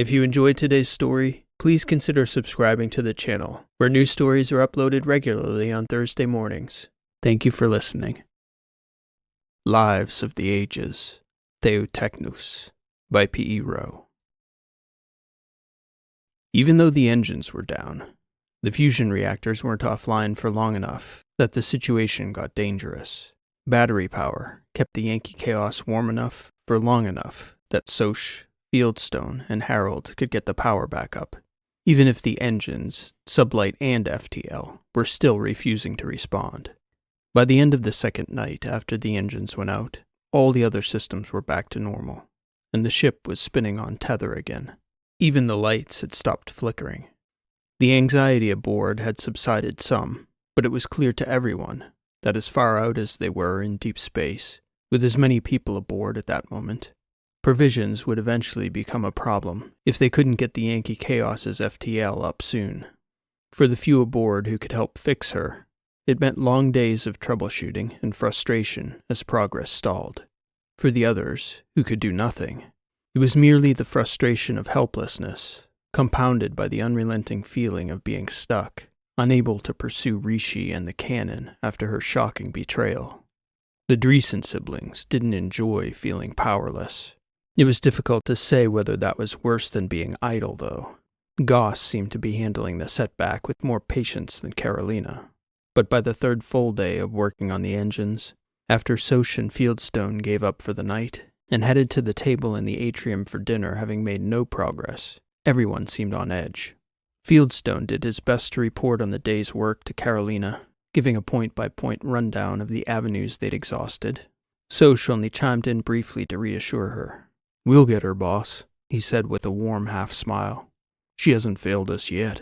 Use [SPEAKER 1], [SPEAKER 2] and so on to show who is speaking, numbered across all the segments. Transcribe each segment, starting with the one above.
[SPEAKER 1] If you enjoyed today's story, please consider subscribing to the channel, where new stories are uploaded regularly on Thursday mornings. Thank you for listening. Lives of the Ages, ÞeoTechnus, by P.E. Rowe. Even though the engines were down, the fusion reactors weren't offline for long enough that the situation got dangerous. Battery power kept the Yankee Chaos warm enough for long enough that Soch, Fieldstone, and Harold could get the power back up, even if the engines, Sublight and FTL, were still refusing to respond. By the end of the second night after the engines went out, all the other systems were back to normal, and the ship was spinning on tether again. Even the lights had stopped flickering. The anxiety aboard had subsided some, but it was clear to everyone that as far out as they were in deep space, with as many people aboard at that moment, provisions would eventually become a problem if they couldn't get the Yankee Chaos's FTL up soon. For the few aboard who could help fix her, it meant long days of troubleshooting and frustration as progress stalled. For the others, who could do nothing, it was merely the frustration of helplessness, compounded by the unrelenting feeling of being stuck, unable to pursue Rishi and the cannon after her shocking betrayal. The Dreesen siblings didn't enjoy feeling powerless. It was difficult to say whether that was worse than being idle, though. Goss seemed to be handling the setback with more patience than Carolina. But by the third full day of working on the engines, after Soch and Fieldstone gave up for the night and headed to the table in the atrium for dinner having made no progress, everyone seemed on edge. Fieldstone did his best to report on the day's work to Carolina, giving a point-by-point rundown of the avenues they'd exhausted. Soch only chimed in briefly to reassure her. "We'll get her, boss," he said with a warm half-smile. "She hasn't failed us yet."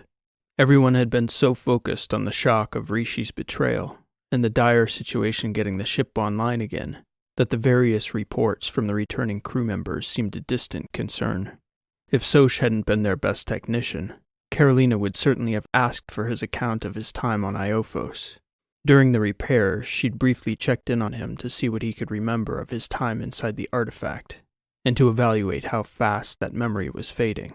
[SPEAKER 1] Everyone had been so focused on the shock of Rishi's betrayal and the dire situation getting the ship online again that the various reports from the returning crew members seemed a distant concern. If Soch hadn't been their best technician, Carolina would certainly have asked for his account of his time on Iophos. During the repairs, she'd briefly checked in on him to see what he could remember of his time inside the artifact, and to evaluate how fast that memory was fading.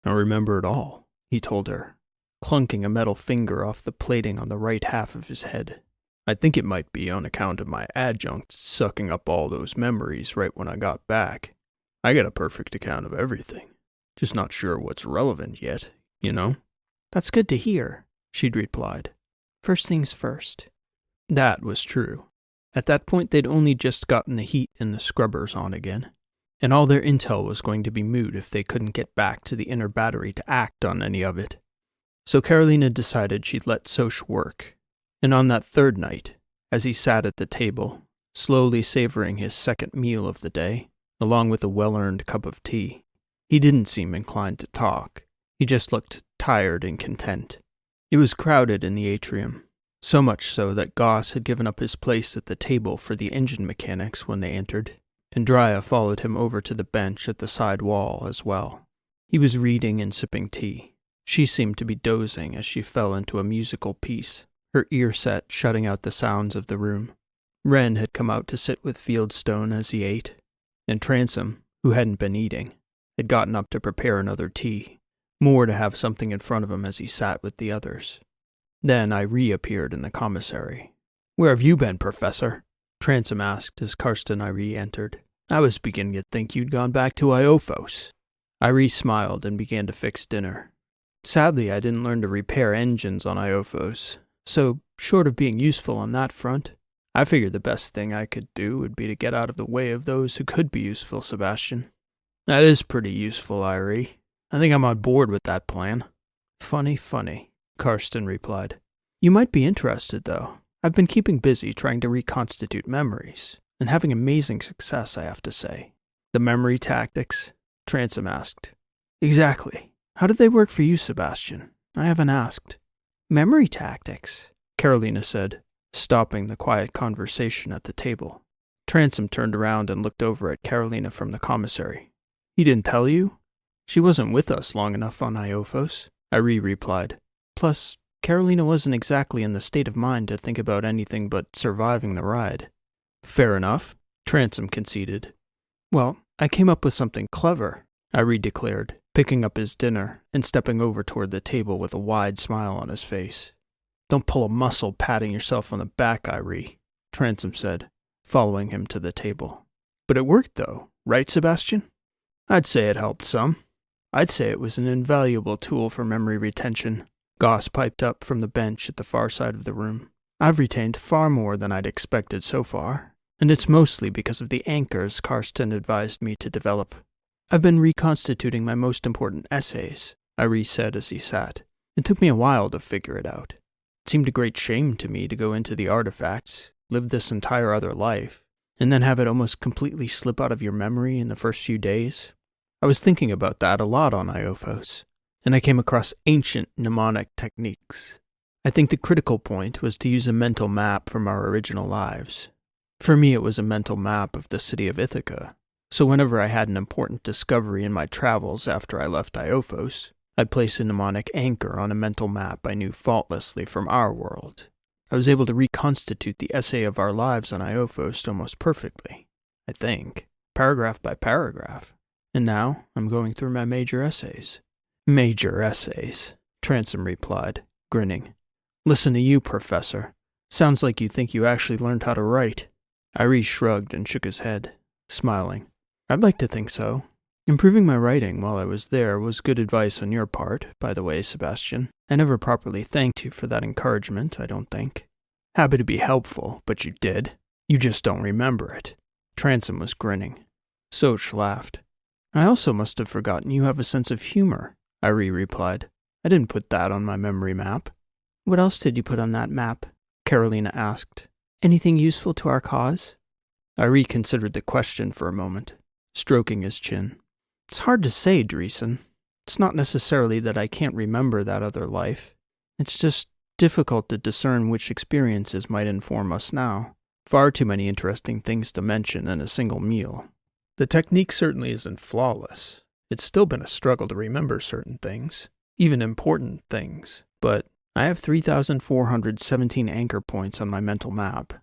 [SPEAKER 1] "I remember it all," he told her, clunking a metal finger off the plating on the right half of his head. "I think it might be on account of my adjuncts sucking up all those memories right when I got back. I got a perfect account of everything. Just not sure what's relevant yet, you know?"
[SPEAKER 2] "That's good to hear," she'd replied. "First things first."
[SPEAKER 1] That was true. At that point, they'd only just gotten the heat and the scrubbers on again, and all their intel was going to be moot if they couldn't get back to the inner battery to act on any of it. So Carolina decided she'd let Soch work, and on that third night, as he sat at the table, slowly savoring his second meal of the day, along with a well-earned cup of tea, he didn't seem inclined to talk. He just looked tired and content. It was crowded in the atrium, so much so that Goss had given up his place at the table for the engine mechanics when they entered, and Drya followed him over to the bench at the side wall as well. He was reading and sipping tea. She seemed to be dozing as she fell into a musical piece, her ear set shutting out the sounds of the room. Wren had come out to sit with Fieldstone as he ate, and Transom, who hadn't been eating, had gotten up to prepare another tea, more to have something in front of him as he sat with the others. Then I reappeared in the commissary. "Where have you been, Professor?" Transom asked as Karsten Irie entered. "I was beginning to think you'd gone back to Iophos." Irie smiled and began to fix dinner. "Sadly, I didn't learn to repair engines on Iophos, so short of being useful on that front, I figured the best thing I could do would be to get out of the way of those who could be useful, Sebastian." "That is pretty useful, Irie. I think I'm on board with that plan." Funny, Karsten replied. "You might be interested, though. I've been keeping busy trying to reconstitute memories, and having amazing success, I have to say." "The memory tactics?" Transom asked. "Exactly. How did they work for you, Sebastian? I haven't asked."
[SPEAKER 2] "Memory tactics,"
[SPEAKER 1] Carolina said, stopping the quiet conversation at the table. Transom turned around and looked over at Carolina from the commissary. "He didn't tell you?" "She wasn't with us long enough on Iophos," Irie replied. "Plus, Carolina wasn't exactly in the state of mind to think about anything but surviving the ride." "Fair enough," Transom conceded. "Well, I came up with something clever," Irie declared, picking up his dinner and stepping over toward the table with a wide smile on his face. "Don't pull a muscle patting yourself on the back, Irie," Transom said, following him to the table. "But it worked, though, right, Sebastian?" "I'd say it helped some. I'd say it was an invaluable tool for memory retention," Goss piped up from the bench at the far side of the room. "I've retained far more than I'd expected so far, and it's mostly because of the anchors Karsten advised me to develop. I've been reconstituting my most important essays," Irie said as he sat. "It took me a while to figure it out. It seemed a great shame to me to go into the artifacts, live this entire other life, and then have it almost completely slip out of your memory in the first few days. I was thinking about that a lot on Iophos, and I came across ancient mnemonic techniques. I think the critical point was to use a mental map from our original lives. For me, it was a mental map of the city of Ithaca, so whenever I had an important discovery in my travels after I left Iophos, I'd place a mnemonic anchor on a mental map I knew faultlessly from our world. I was able to reconstitute the essay of our lives on Iophos almost perfectly, I think, paragraph by paragraph. And now I'm going through my major essays." "Major essays," Transom replied, grinning. "Listen to you, Professor. Sounds like you think you actually learned how to write." Irie shrugged and shook his head, smiling. "I'd like to think so. Improving my writing while I was there was good advice on your part, by the way, Sebastian. I never properly thanked you for that encouragement, I don't think." "Happy to be helpful, but you did. You just don't remember it." Transom was grinning. Soch laughed. "I also must have forgotten you have a sense of humor," Irie replied. "I didn't put that on my memory map."
[SPEAKER 2] "What else did you put on that map?" Carolina asked. "Anything useful to our cause?"
[SPEAKER 1] Irie considered the question for a moment, stroking his chin. "It's hard to say, Dreesen. It's not necessarily that I can't remember that other life. It's just difficult to discern which experiences might inform us now. Far too many interesting things to mention in a single meal. The technique certainly isn't flawless. It's still been a struggle to remember certain things, even important things, but I have 3,417 anchor points on my mental map.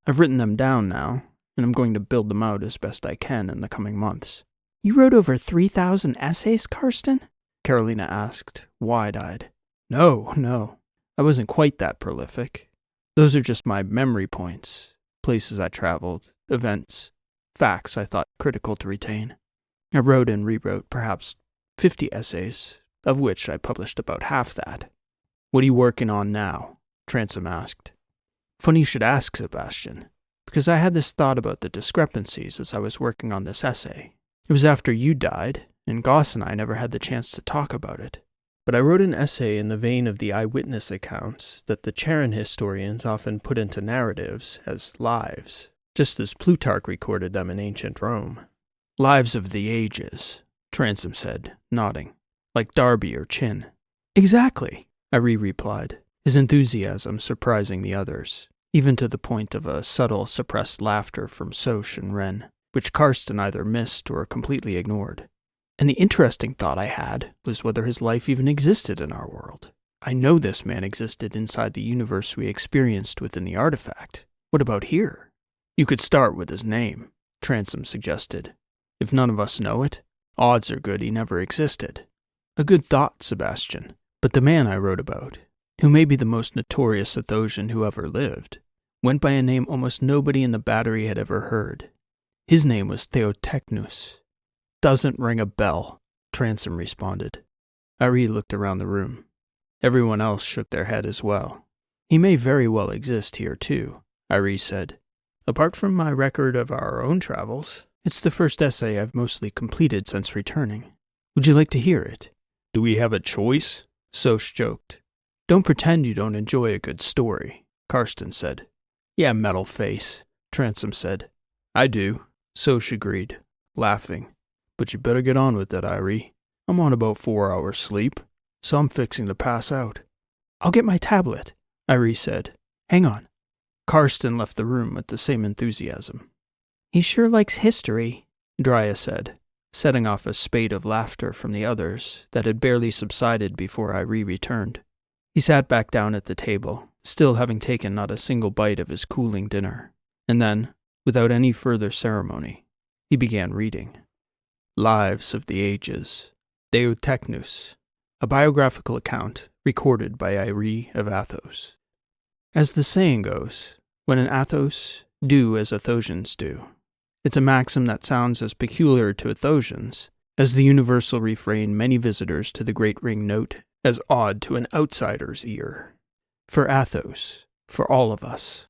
[SPEAKER 1] I've written them down now, and I'm going to build them out as best I can in the coming months."
[SPEAKER 2] "You wrote over 3,000 essays, Karsten?"
[SPEAKER 1] Carolina asked, wide-eyed. No. I wasn't quite that prolific. Those are just my memory points, places I traveled, events, facts I thought critical to retain. I wrote and rewrote perhaps 50 essays, of which I published about half that." "What are you working on now?" Transom asked. "Funny you should ask, Sebastian, because I had this thought about the discrepancies as I was working on this essay. It was after you died, and Goss and I never had the chance to talk about it. But I wrote an essay in the vein of the eyewitness accounts that the Charon historians often put into narratives as lives, just as Plutarch recorded them in ancient Rome. Lives of the ages, Transom said, nodding, like Darby or Chin. "Exactly," Irie replied, his enthusiasm surprising the others, even to the point of a subtle, suppressed laughter from Soch and Wren, which Karsten either missed or completely ignored. "And the interesting thought I had was whether his life even existed in our world. I know this man existed inside the universe we experienced within the artifact. What about here?" "You could start with his name," Transom suggested. "If none of us know it, odds are good he never existed." "A good thought, Sebastian. But the man I wrote about, who may be the most notorious Athosian who ever lived, went by a name almost nobody in the Battery had ever heard. His name was ÞeoTechnus." "Doesn't ring a bell," Transom responded. Irie looked around the room. Everyone else shook their head as well. "He may very well exist here, too," Irie said. "Apart from my record of our own travels, it's the first essay I've mostly completed since returning. Would you like to hear it?" "Do we have a choice?" Soch joked. "Don't pretend you don't enjoy a good story," Karsten said. "Yeah, metal face," Transom said. "I do," Soch agreed, laughing. "But you better get on with that, Irie. I'm on about 4 hours sleep, so I'm fixing to pass out." "I'll get my tablet," Irie said. "Hang on." Karsten left the room with the same enthusiasm.
[SPEAKER 2] "He sure likes history,"
[SPEAKER 1] Drya said, setting off a spate of laughter from the others that had barely subsided before Irie returned. He sat back down at the table, still having taken not a single bite of his cooling dinner, and then, without any further ceremony, he began reading. "Lives of the Ages, ΘeoTechnus, a biographical account recorded by Irie of Athos. As the saying goes, when in Athos, do as Athosians do. It's a maxim that sounds as peculiar to Athosians as the universal refrain many visitors to the Great Ring note as odd to an outsider's ear. For Athos, for all of us.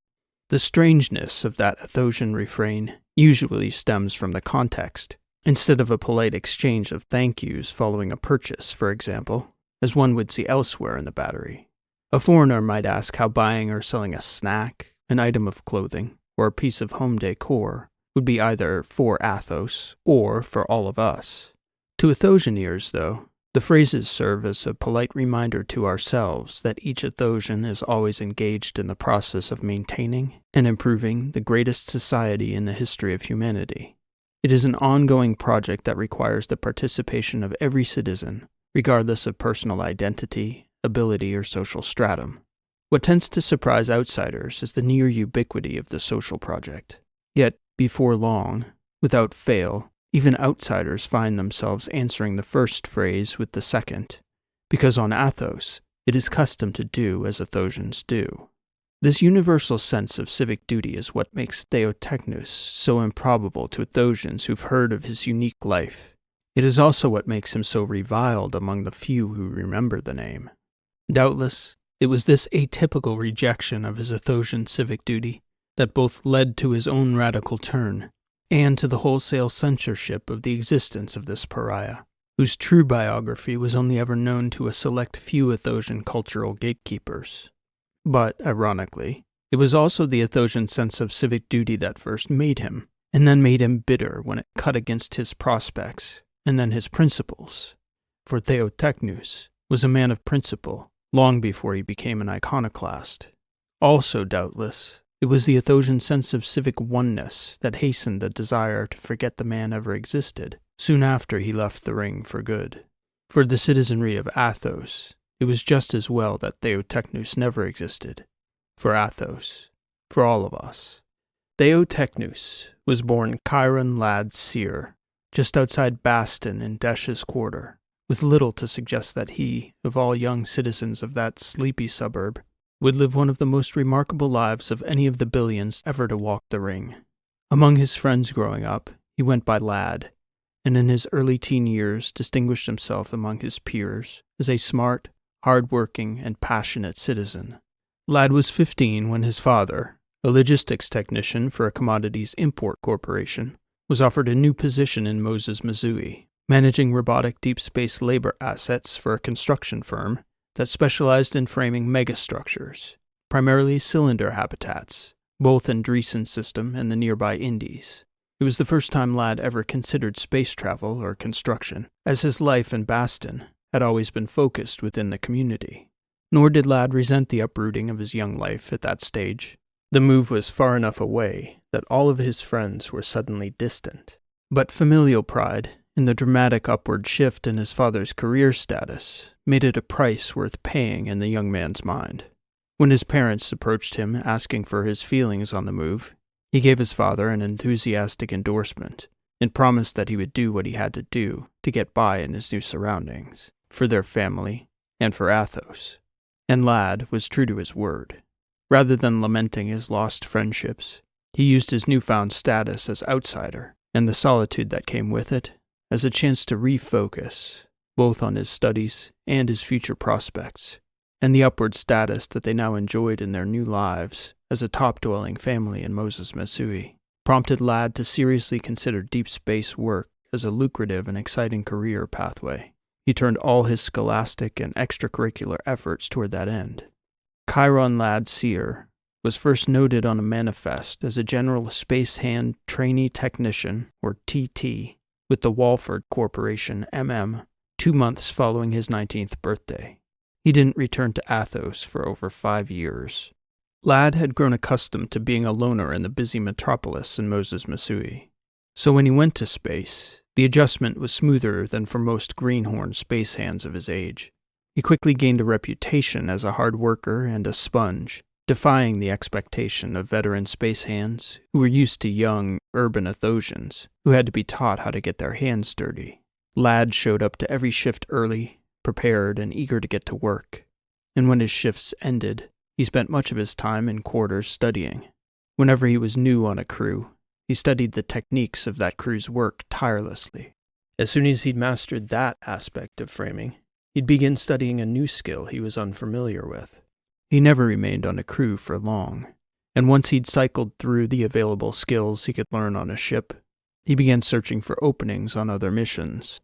[SPEAKER 1] The strangeness of that Athosian refrain usually stems from the context, instead of a polite exchange of thank yous following a purchase, for example, as one would see elsewhere in the Battery. A foreigner might ask how buying or selling a snack, an item of clothing, or a piece of home decor would be either for Athos or for all of us. To Athosian ears, though, the phrases serve as a polite reminder to ourselves that each Athosian is always engaged in the process of maintaining and improving the greatest society in the history of humanity. It is an ongoing project that requires the participation of every citizen, regardless of personal identity, ability, or social stratum. What tends to surprise outsiders is the near ubiquity of the social project. Yet, before long, without fail, even outsiders find themselves answering the first phrase with the second, because on Athos, it is custom to do as Athosians do. This universal sense of civic duty is what makes ΘeoTechnus so improbable to Athosians who've heard of his unique life. It is also what makes him so reviled among the few who remember the name. Doubtless, it was this atypical rejection of his Athosian civic duty that both led to his own radical turn and to the wholesale censorship of the existence of this pariah, whose true biography was only ever known to a select few Athosian cultural gatekeepers. But, ironically, it was also the Athosian sense of civic duty that first made him, and then made him bitter when it cut against his prospects, and then his principles. For ΘeoTechnus was a man of principle long before he became an iconoclast. Also, doubtless, it was the Athosian sense of civic oneness that hastened the desire to forget the man ever existed, soon after he left the ring for good. For the citizenry of Athos, it was just as well that ΘeoTechnus never existed. For Athos, for all of us. ΘeoTechnus was born Chiron Lad Seer, just outside Baston in Desh's quarter, with little to suggest that he, of all young citizens of that sleepy suburb, would live one of the most remarkable lives of any of the billions ever to walk the ring. Among his friends growing up, he went by Lad, and in his early teen years distinguished himself among his peers as a smart, hard-working, and passionate citizen. Lad was 15 when his father, a logistics technician for a commodities import corporation, was offered a new position in Moses, Missouri, managing robotic deep space labor assets for a construction firm that specialized in framing megastructures, primarily cylinder habitats, both in Dreesen system and the nearby Indies. It was the first time Lad ever considered space travel or construction, as his life in Baston had always been focused within the community. Nor did Lad resent the uprooting of his young life at that stage. The move was far enough away that all of his friends were suddenly distant. But familial pride in the dramatic upward shift in his father's career status made it a price worth paying in the young man's mind. When his parents approached him asking for his feelings on the move, he gave his father an enthusiastic endorsement and promised that he would do what he had to do to get by in his new surroundings, for their family, and for Athos. And Lad was true to his word. Rather than lamenting his lost friendships, he used his newfound status as outsider, and the solitude that came with it, as a chance to refocus, both on his studies and his future prospects, and the upward status that they now enjoyed in their new lives as a top-dwelling family in Moses, Missouri, prompted Lad to seriously consider deep space work as a lucrative and exciting career pathway. He turned all his scholastic and extracurricular efforts toward that end. Chiron Lad Seer was first noted on a manifest as a general space hand trainee technician, or TT, with the Walford Corporation, MM, 2 months following his 19th birthday. He didn't return to Athos for over 5 years. Lad had grown accustomed to being a loner in the busy metropolis in Moses, Missouri. So when he went to space, the adjustment was smoother than for most greenhorn space hands of his age. He quickly gained a reputation as a hard worker and a sponge, defying the expectation of veteran space hands who were used to young, urban Athosians who had to be taught how to get their hands dirty. Lad showed up to every shift early, prepared and eager to get to work. And when his shifts ended, he spent much of his time in quarters studying. Whenever he was new on a crew, he studied the techniques of that crew's work tirelessly. As soon as he'd mastered that aspect of framing, he'd begin studying a new skill he was unfamiliar with. He never remained on a crew for long, and once he'd cycled through the available skills he could learn on a ship, he began searching for openings on other missions.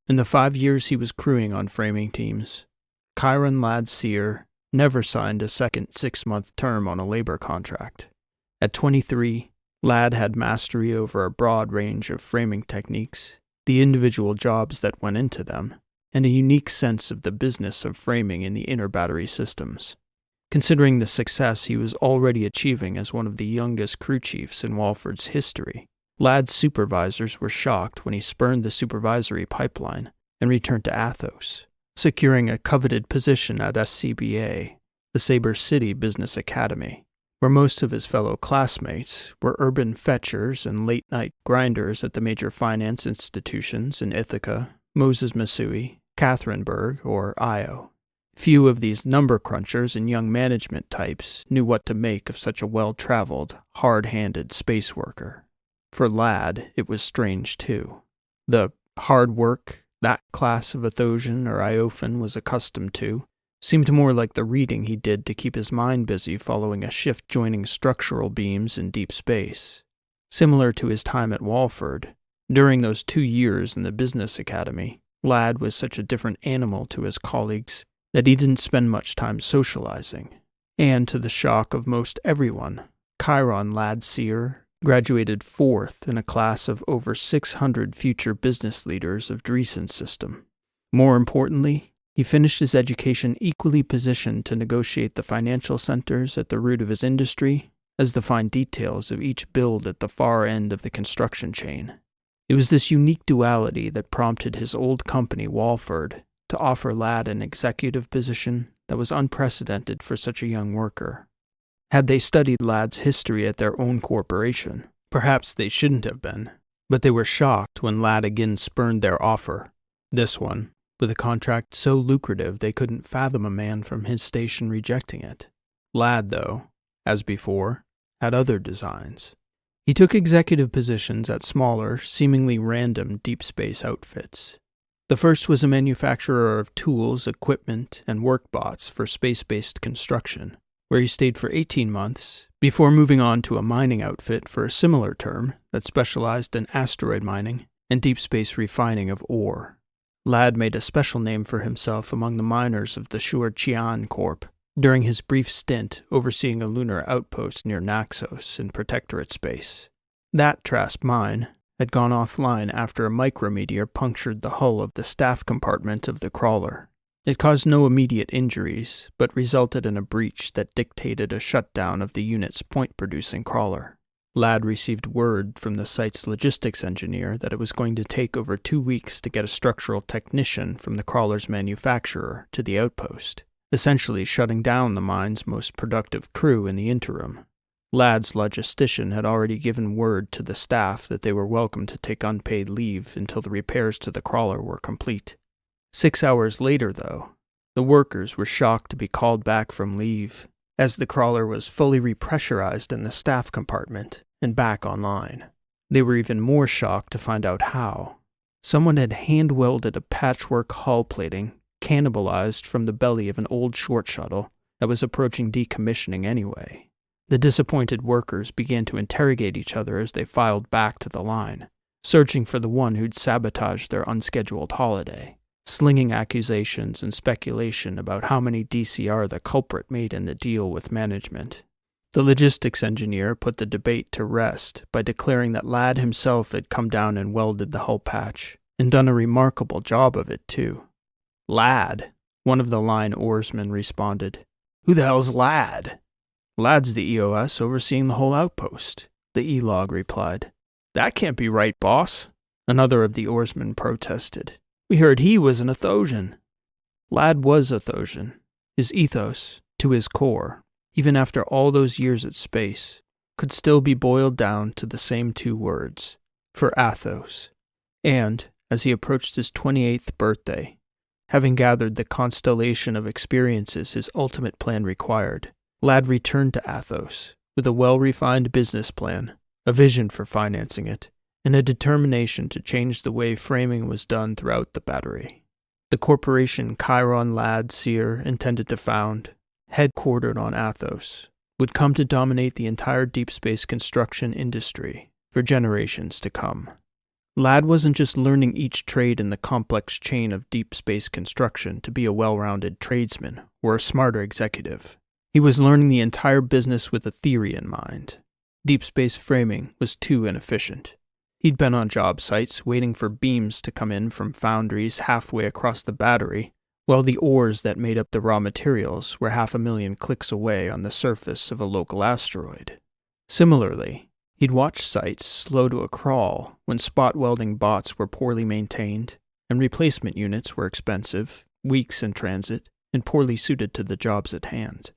[SPEAKER 1] In the 5 years he was crewing on framing teams, Chiron Lad Sear never signed a second 6-month term on a labor contract. At 23, Lad had mastery over a broad range of framing techniques, the individual jobs that went into them, and a unique sense of the business of framing in the inner battery systems. Considering the success he was already achieving as one of the youngest crew chiefs in Walford's history, Lad's supervisors were shocked when he spurned the supervisory pipeline and returned to Athos, securing a coveted position at SCBA, the Sabre City Business Academy, where most of his fellow classmates were urban fetchers and late-night grinders at the major finance institutions in Ithaca, Moses Missouri, Catherineburg, or Io. Few of these number crunchers and young management types knew what to make of such a well-traveled, hard-handed space worker. For Lad, it was strange, too. The hard work that class of Athosian or Iophan was accustomed to seemed more like the reading he did to keep his mind busy following a shift joining structural beams in deep space. Similar to his time at Walford, during those 2 years in the business academy, Lad was such a different animal to his colleagues that he didn't spend much time socializing. And to the shock of most everyone, Chiron Lad Sear graduated 4th in a class of over 600 future business leaders of Dreesen's system. More importantly, he finished his education equally positioned to negotiate the financial centers at the root of his industry as the fine details of each build at the far end of the construction chain. It was this unique duality that prompted his old company, Walford, to offer Lad an executive position that was unprecedented for such a young worker. Had they studied Lad's history at their own corporation, perhaps they shouldn't have been, but they were shocked when Lad again spurned their offer, this one, with a contract so lucrative they couldn't fathom a man from his station rejecting it. Lad, though, as before, had other designs. He took executive positions at smaller, seemingly random deep space outfits. The first was a manufacturer of tools, equipment, and workbots for space-based construction, where he stayed for 18 months before moving on to a mining outfit for a similar term that specialized in asteroid mining and deep space refining of ore. Lad made a special name for himself among the miners of the Shur Chian Corp during his brief stint overseeing a lunar outpost near Naxos in Protectorate space. That Trask mine had gone offline after a micrometeor punctured the hull of the staff compartment of the crawler. It caused no immediate injuries, but resulted in a breach that dictated a shutdown of the unit's point-producing crawler. Lad received word from the site's logistics engineer that it was going to take over 2 weeks to get a structural technician from the crawler's manufacturer to the outpost, essentially shutting down the mine's most productive crew in the interim. Lad's logistician had already given word to the staff that they were welcome to take unpaid leave until the repairs to the crawler were complete. 6 hours later, though, the workers were shocked to be called back from leave, as the crawler was fully repressurized in the staff compartment and back online. They were even more shocked to find out how. Someone had hand-welded a patchwork hull plating cannibalized from the belly of an old short shuttle that was approaching decommissioning anyway. The disappointed workers began to interrogate each other as they filed back to the line, searching for the one who'd sabotaged their unscheduled holiday, slinging accusations and speculation about how many DCR the culprit made in the deal with management. The logistics engineer put the debate to rest by declaring that Lad himself had come down and welded the hull patch, and done a remarkable job of it, too. "Lad," one of the line oarsmen responded. "Who the hell's Lad?" "Lad's the EOS overseeing the whole outpost," the E-log replied. "That can't be right, boss," another of the oarsmen protested. "We heard he was an Athosian." Lad was Athosian. His ethos, to his core, even after all those years at space, could still be boiled down to the same 2 words, for Athos. And, as he approached his 28th birthday. Having gathered the constellation of experiences his ultimate plan required, Lad returned to Athos with a well-refined business plan, a vision for financing it, and a determination to change the way framing was done throughout the Battery. The corporation Chiron Lad Sear intended to found, headquartered on Athos, would come to dominate the entire deep space construction industry for generations to come. Lad wasn't just learning each trade in the complex chain of deep space construction to be a well-rounded tradesman or a smarter executive. He was learning the entire business with a theory in mind. Deep space framing was too inefficient. He'd been on job sites waiting for beams to come in from foundries halfway across the Battery, while the ores that made up the raw materials were 500,000 clicks away on the surface of a local asteroid. Similarly, he'd watched sites slow to a crawl when spot welding bots were poorly maintained, and replacement units were expensive, weeks in transit, and poorly suited to the jobs at hand.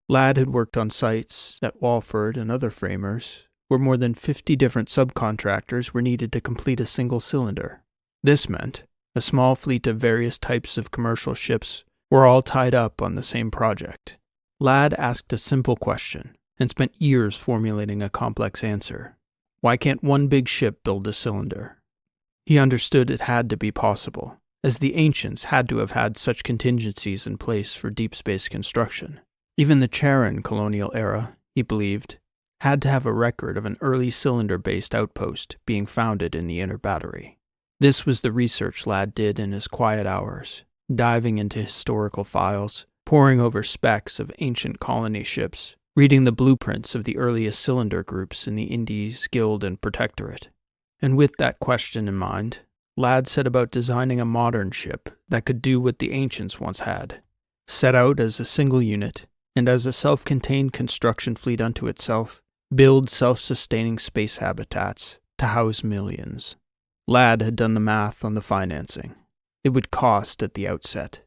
[SPEAKER 1] Lad had worked on sites at Walford and other framers, where more than 50 different subcontractors were needed to complete a single cylinder. This meant a small fleet of various types of commercial ships were all tied up on the same project. Lad asked a simple question and spent years formulating a complex answer. Why can't one big ship build a cylinder? He understood it had to be possible, as the ancients had to have had such contingencies in place for deep space construction. Even the Charon colonial era, he believed, had to have a record of an early cylinder-based outpost being founded in the inner Battery. This was the research Lad did in his quiet hours, diving into historical files, poring over specs of ancient colony ships, reading the blueprints of the earliest cylinder groups in the Indies, Guild, and Protectorate. And with that question in mind, Lad set about designing a modern ship that could do what the ancients once had, set out as a single unit, and as a self-contained construction fleet unto itself, build self-sustaining space habitats to house millions. Lad had done the math on the financing. It would cost at the outset,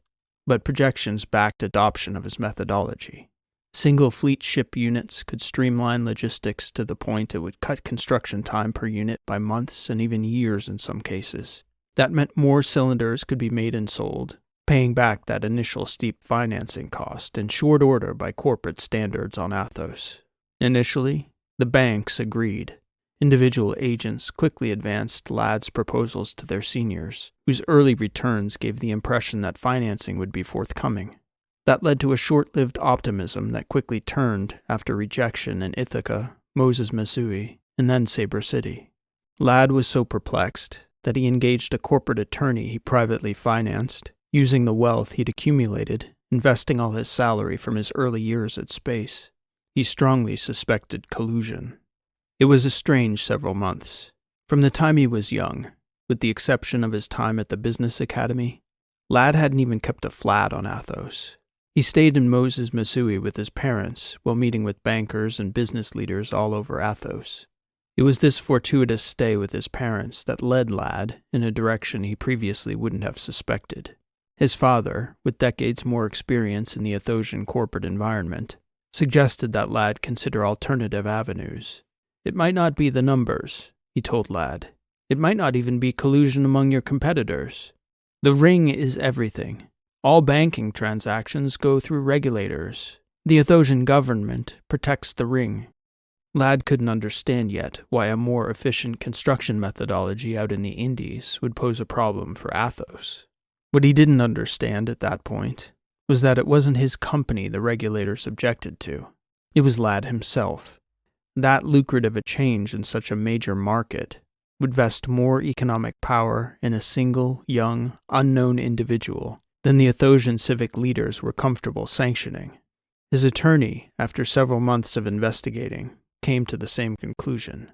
[SPEAKER 1] but projections backed adoption of his methodology. Single fleet ship units could streamline logistics to the point it would cut construction time per unit by months and even years in some cases. That meant more cylinders could be made and sold, paying back that initial steep financing cost in short order by corporate standards on Athos. Initially, the banks agreed. Individual agents quickly advanced Lad's proposals to their seniors, whose early returns gave the impression that financing would be forthcoming. That led to a short-lived optimism that quickly turned after rejection in Ithaca, Moses Missouri, and then Sabre City. Lad was so perplexed that he engaged a corporate attorney he privately financed, using the wealth he'd accumulated, investing all his salary from his early years at space. He strongly suspected collusion. It was a strange several months. From the time he was young, with the exception of his time at the business academy, Lad hadn't even kept a flat on Athos. He stayed in Moses, Missouri with his parents while meeting with bankers and business leaders all over Athos. It was this fortuitous stay with his parents that led Lad in a direction he previously wouldn't have suspected. His father, with decades more experience in the Athosian corporate environment, suggested that Lad consider alternative avenues. It might not be the numbers, he told Lad. It might not even be collusion among your competitors. The ring is everything. All banking transactions go through regulators. The Athosian government protects the ring. Lad couldn't understand yet why a more efficient construction methodology out in the Indies would pose a problem for Athos. What he didn't understand at that point was that it wasn't his company the regulators objected to. It was Lad himself. That lucrative a change in such a major market would vest more economic power in a single, young, unknown individual than the Athosian civic leaders were comfortable sanctioning. His attorney, after several months of investigating, came to the same conclusion.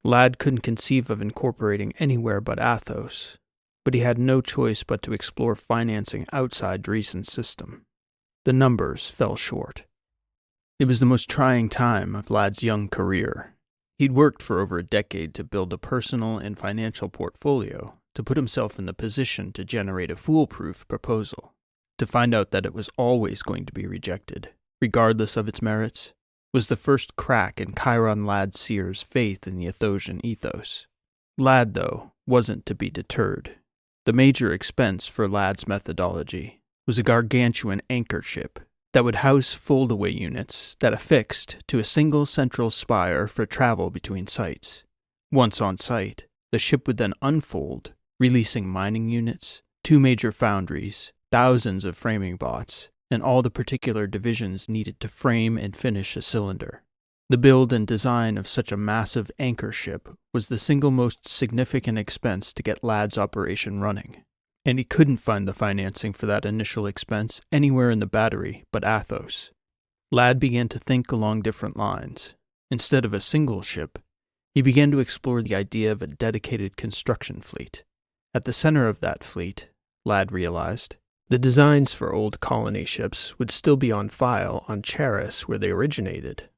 [SPEAKER 1] Lad couldn't conceive of incorporating anywhere but Athos, but he had no choice but to explore financing outside Dreesen's system. The numbers fell short. It was the most trying time of Lad's young career. He'd worked for over a decade to build a personal and financial portfolio to put himself in the position to generate a foolproof proposal. To find out that it was always going to be rejected, regardless of its merits, was the first crack in Chiron Lad Sear's faith in the Athosian ethos. Ladd, though, wasn't to be deterred. The major expense for Ladd's methodology was a gargantuan anchor ship that would house fold-away units that affixed to a single central spire for travel between sites. Once on site, the ship would then unfold, releasing mining units, 2 major foundries, thousands of framing bots, and all the particular divisions needed to frame and finish a cylinder. The build and design of such a massive anchor ship was the single most significant expense to get Ladd's operation running, and he couldn't find the financing for that initial expense anywhere in the battery but Athos. Ladd began to think along different lines. Instead of a single ship, he began to explore the idea of a dedicated construction fleet. At the center of that fleet, Ladd realized, the designs for old colony ships would still be on file on Charis where they originated.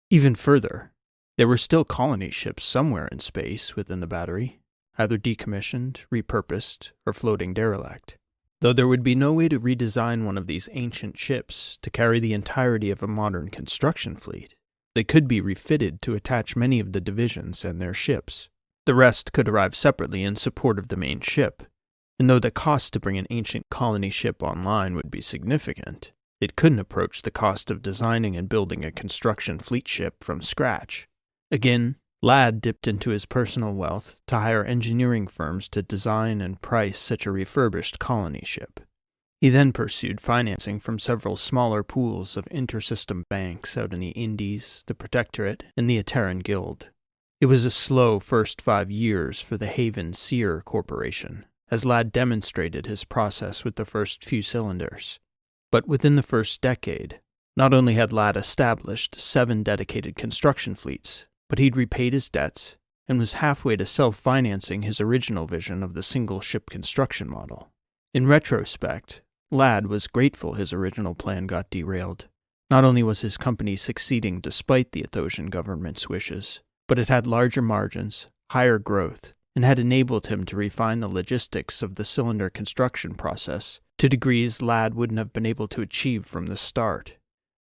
[SPEAKER 1] Even further, there were still colony ships somewhere in space within the battery, either decommissioned, repurposed, or floating derelict. Though there would be no way to redesign one of these ancient ships to carry the entirety of a modern construction fleet, they could be refitted to attach many of the divisions and their ships. The rest could arrive separately in support of the main ship, and though the cost to bring an ancient colony ship online would be significant, it couldn't approach the cost of designing and building a construction fleet ship from scratch. Again, Ladd dipped into his personal wealth to hire engineering firms to design and price such a refurbished colony ship. He then pursued financing from several smaller pools of intersystem banks out in the Indies, the Protectorate, and the Ateran Guild. It was a slow first 5 years for the Haven Sear Corporation, as Ladd demonstrated his process with the first few cylinders. But within the first decade, not only had Ladd established 7 dedicated construction fleets, but he'd repaid his debts and was halfway to self-financing his original vision of the single-ship construction model. In retrospect, Ladd was grateful his original plan got derailed. Not only was his company succeeding despite the Athosian government's wishes, but it had larger margins, higher growth, and had enabled him to refine the logistics of the cylinder construction process to degrees Ladd wouldn't have been able to achieve from the start.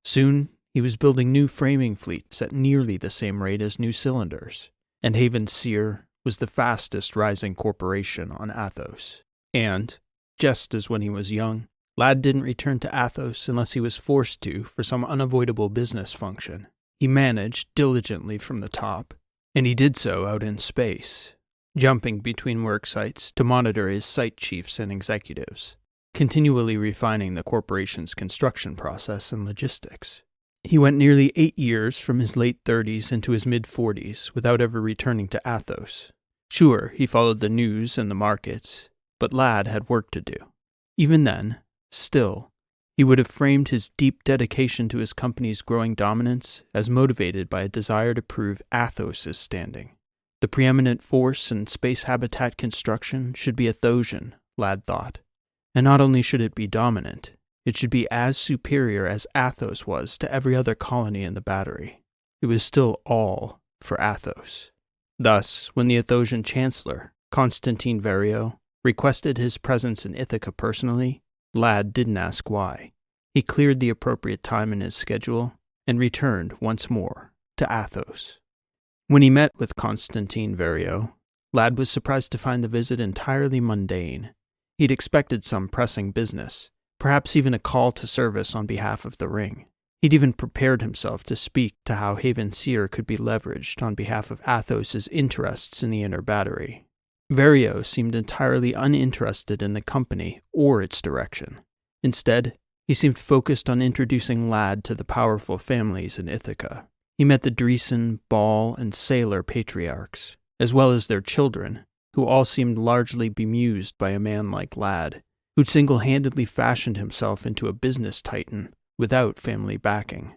[SPEAKER 1] Soon, he was building new framing fleets at nearly the same rate as new cylinders, and Haven Sear was the fastest rising corporation on Athos. And, just as when he was young, Ladd didn't return to Athos unless he was forced to for some unavoidable business function. He managed diligently from the top, and he did so out in space, jumping between work sites to monitor his site chiefs and executives, continually refining the corporation's construction process and logistics. He went nearly 8 years from his late 30s into his mid-40s without ever returning to Athos. Sure, he followed the news and the markets, but Ladd had work to do. Even then, still, he would have framed his deep dedication to his company's growing dominance as motivated by a desire to prove Athos' standing. The preeminent force in space habitat construction should be Athosian, Ladd thought. And not only should it be dominant, it should be as superior as Athos was to every other colony in the battery. It was still all for Athos. Thus, when the Athosian chancellor, Constantine Verrio, requested his presence in Ithaca personally, Ladd didn't ask why. He cleared the appropriate time in his schedule and returned once more to Athos. When he met with Constantine Verrio, Ladd was surprised to find the visit entirely mundane. He'd expected some pressing business, perhaps even a call to service on behalf of the Ring. He'd even prepared himself to speak to how Haven Sear could be leveraged on behalf of Athos' interests in the inner battery. Verrio seemed entirely uninterested in the company or its direction. Instead, he seemed focused on introducing Ladd to the powerful families in Ithaca. He met the Dreesen, Ball, and Sailor patriarchs, as well as their children, who all seemed largely bemused by a man like Ladd, who'd single-handedly fashioned himself into a business titan without family backing.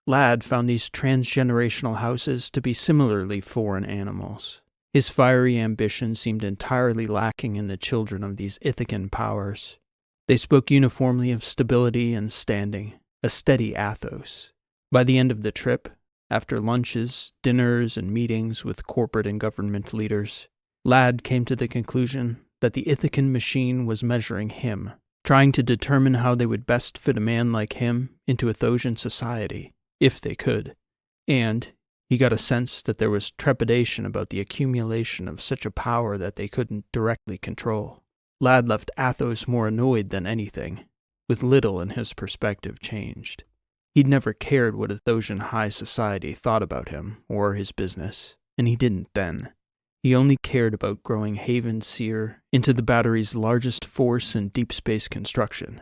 [SPEAKER 1] Ladd found these transgenerational houses to be similarly foreign animals. His fiery ambition seemed entirely lacking in the children of these Ithacan powers. They spoke uniformly of stability and standing, a steady Athos. By the end of the trip, after lunches, dinners, and meetings with corporate and government leaders, Ladd came to the conclusion that the Ithacan machine was measuring him, trying to determine how they would best fit a man like him into Athosian society, if they could. And He got a sense that there was trepidation about the accumulation of such a power that they couldn't directly control. Ladd left Athos more annoyed than anything, with little in his perspective changed. He'd never cared what Athosian high society thought about him or his business, and he didn't then. He only cared about growing Haven Seer into the battery's largest force in deep space construction.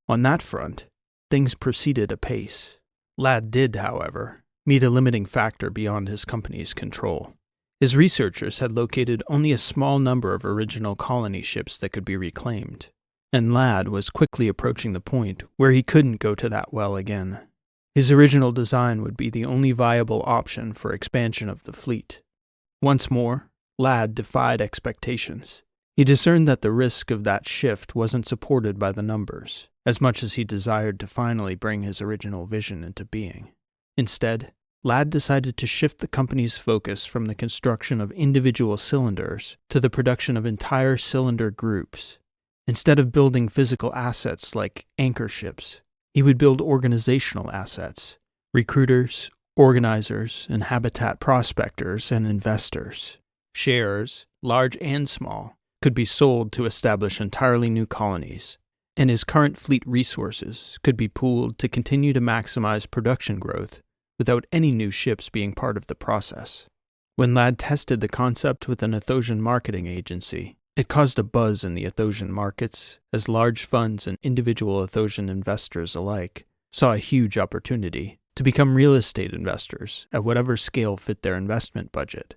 [SPEAKER 1] On that front, things proceeded apace. Ladd did, however, meet a limiting factor beyond his company's control. His researchers had located only a small number of original colony ships that could be reclaimed, and Ladd was quickly approaching the point where he couldn't go to that well again. His original design would be the only viable option for expansion of the fleet. Once more, Ladd defied expectations. He discerned that the risk of that shift wasn't supported by the numbers, as much as he desired to finally bring his original vision into being. Instead, Ladd decided to shift the company's focus from the construction of individual cylinders to the production of entire cylinder groups. Instead of building physical assets like anchor ships, he would build organizational assets, recruiters, organizers, and habitat prospectors and investors. Shares, large and small, could be sold to establish entirely new colonies, and his current fleet resources could be pooled to continue to maximize production growth without any new ships being part of the process. When Ladd tested the concept with an Athosian marketing agency, it caused a buzz in the Athosian markets as large funds and individual Athosian investors alike saw a huge opportunity to become real estate investors at whatever scale fit their investment budget.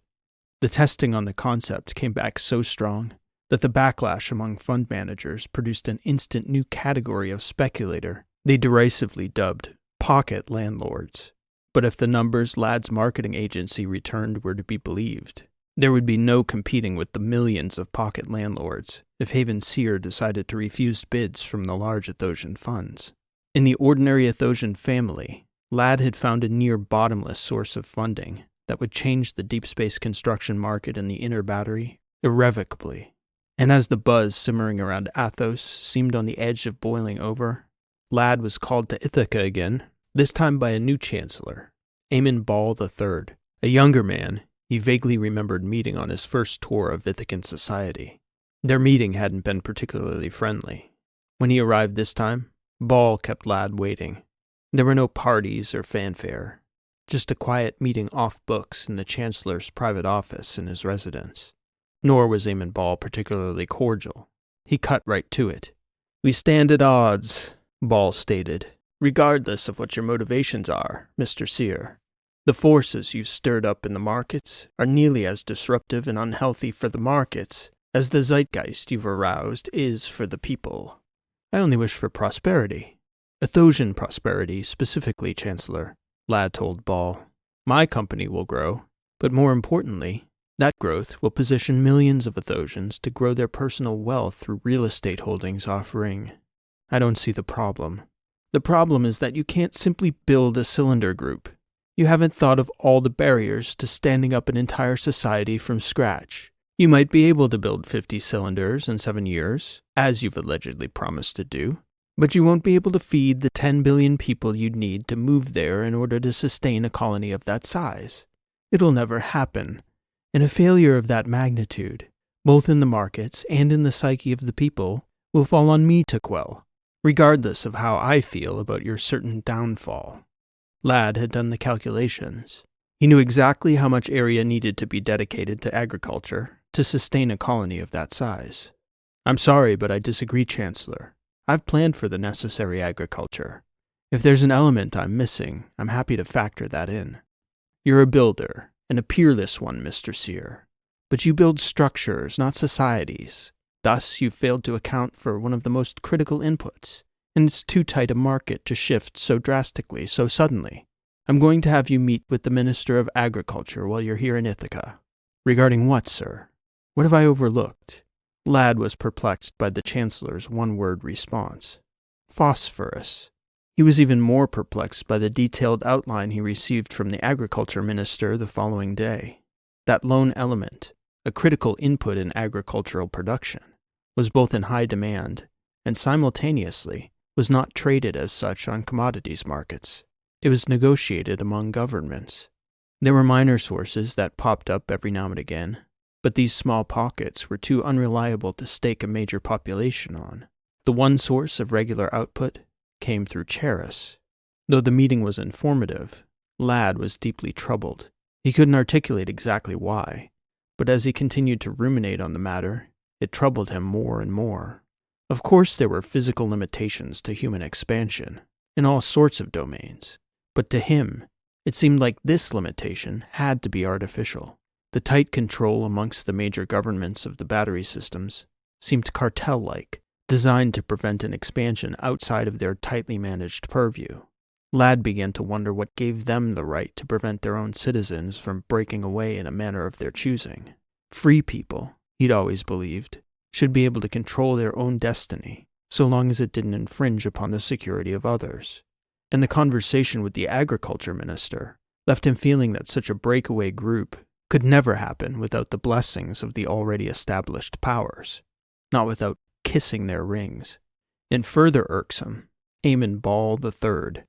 [SPEAKER 1] The testing on the concept came back so strong that the backlash among fund managers produced an instant new category of speculator they derisively dubbed pocket landlords. But if the numbers Ladd's marketing agency returned were to be believed, there would be no competing with the millions of pocket landlords if Haven Seer decided to refuse bids from the large Athosian funds. In the ordinary Athosian family, Ladd had found a near bottomless source of funding that would change the deep space construction market in the inner battery irrevocably. And as the buzz simmering around Athos seemed on the edge of boiling over, Ladd was called to Ithaca again, this time by a new chancellor, Eamon Ball III, a younger man he vaguely remembered meeting on his first tour of Ithacan society. Their meeting hadn't been particularly friendly. When he arrived this time, Ball kept Ladd waiting. There were no parties or fanfare, just a quiet meeting off books in the chancellor's private office in his residence. Nor was Eamon Ball particularly cordial. He cut right to it. "We stand at odds," Ball stated, "regardless of what your motivations are, Mr. Seer. The forces you've stirred up in the markets are nearly as disruptive and unhealthy for the markets as the zeitgeist you've aroused is for the people. I only wish for prosperity. Athosian prosperity specifically, Chancellor," Ladd told Ball. "My company will grow, but more importantly, that growth will position millions of Athosians to grow their personal wealth through real estate holdings offering. I don't see the problem. The problem is that you can't simply build a cylinder group. You haven't thought of all the barriers to standing up an entire society from scratch. You might be able to build 50 cylinders in 7 years, as you've allegedly promised to do, but you won't be able to feed the 10 billion people you'd need to move there in order to sustain a colony of that size. It'll never happen, and a failure of that magnitude, both in the markets and in the psyche of the people, will fall on me to quell, regardless of how I feel about your certain downfall." Ladd had done the calculations. He knew exactly how much area needed to be dedicated to agriculture to sustain a colony of that size. "I'm sorry, but I disagree, Chancellor. I've planned for the necessary agriculture. If there's an element I'm missing, I'm happy to factor that in. You're a builder, and a peerless one, Mr. Seer. But you build structures, not societies. Thus, you've failed to account for one of the most critical inputs, and it's too tight a market to shift so drastically, so suddenly. I'm going to have you meet with the Minister of Agriculture while you're here in Ithaca." "Regarding what, sir? What have I overlooked?" Ladd was perplexed by the Chancellor's one-word response. "Phosphorus." He was even more perplexed by the detailed outline he received from the Agriculture Minister the following day. That lone element, a critical input in agricultural production, was both in high demand and simultaneously was not traded as such on commodities markets. It was negotiated among governments. There were minor sources that popped up every now and again, but these small pockets were too unreliable to stake a major population on. The one source of regular output came through Charis. Though the meeting was informative, Ladd was deeply troubled. He couldn't articulate exactly why, but as he continued to ruminate on the matter, it troubled him more and more. Of course there were physical limitations to human expansion, in all sorts of domains, but to him, it seemed like this limitation had to be artificial. The tight control amongst the major governments of the battery systems seemed cartel-like, designed to prevent an expansion outside of their tightly managed purview. Ladd began to wonder what gave them the right to prevent their own citizens from breaking away in a manner of their choosing. Free people, he'd always believed, should be able to control their own destiny, so long as it didn't infringe upon the security of others. And the conversation with the agriculture minister left him feeling that such a breakaway group could never happen without the blessings of the already established powers, not without kissing their rings. And further irksome, Eamon Ball III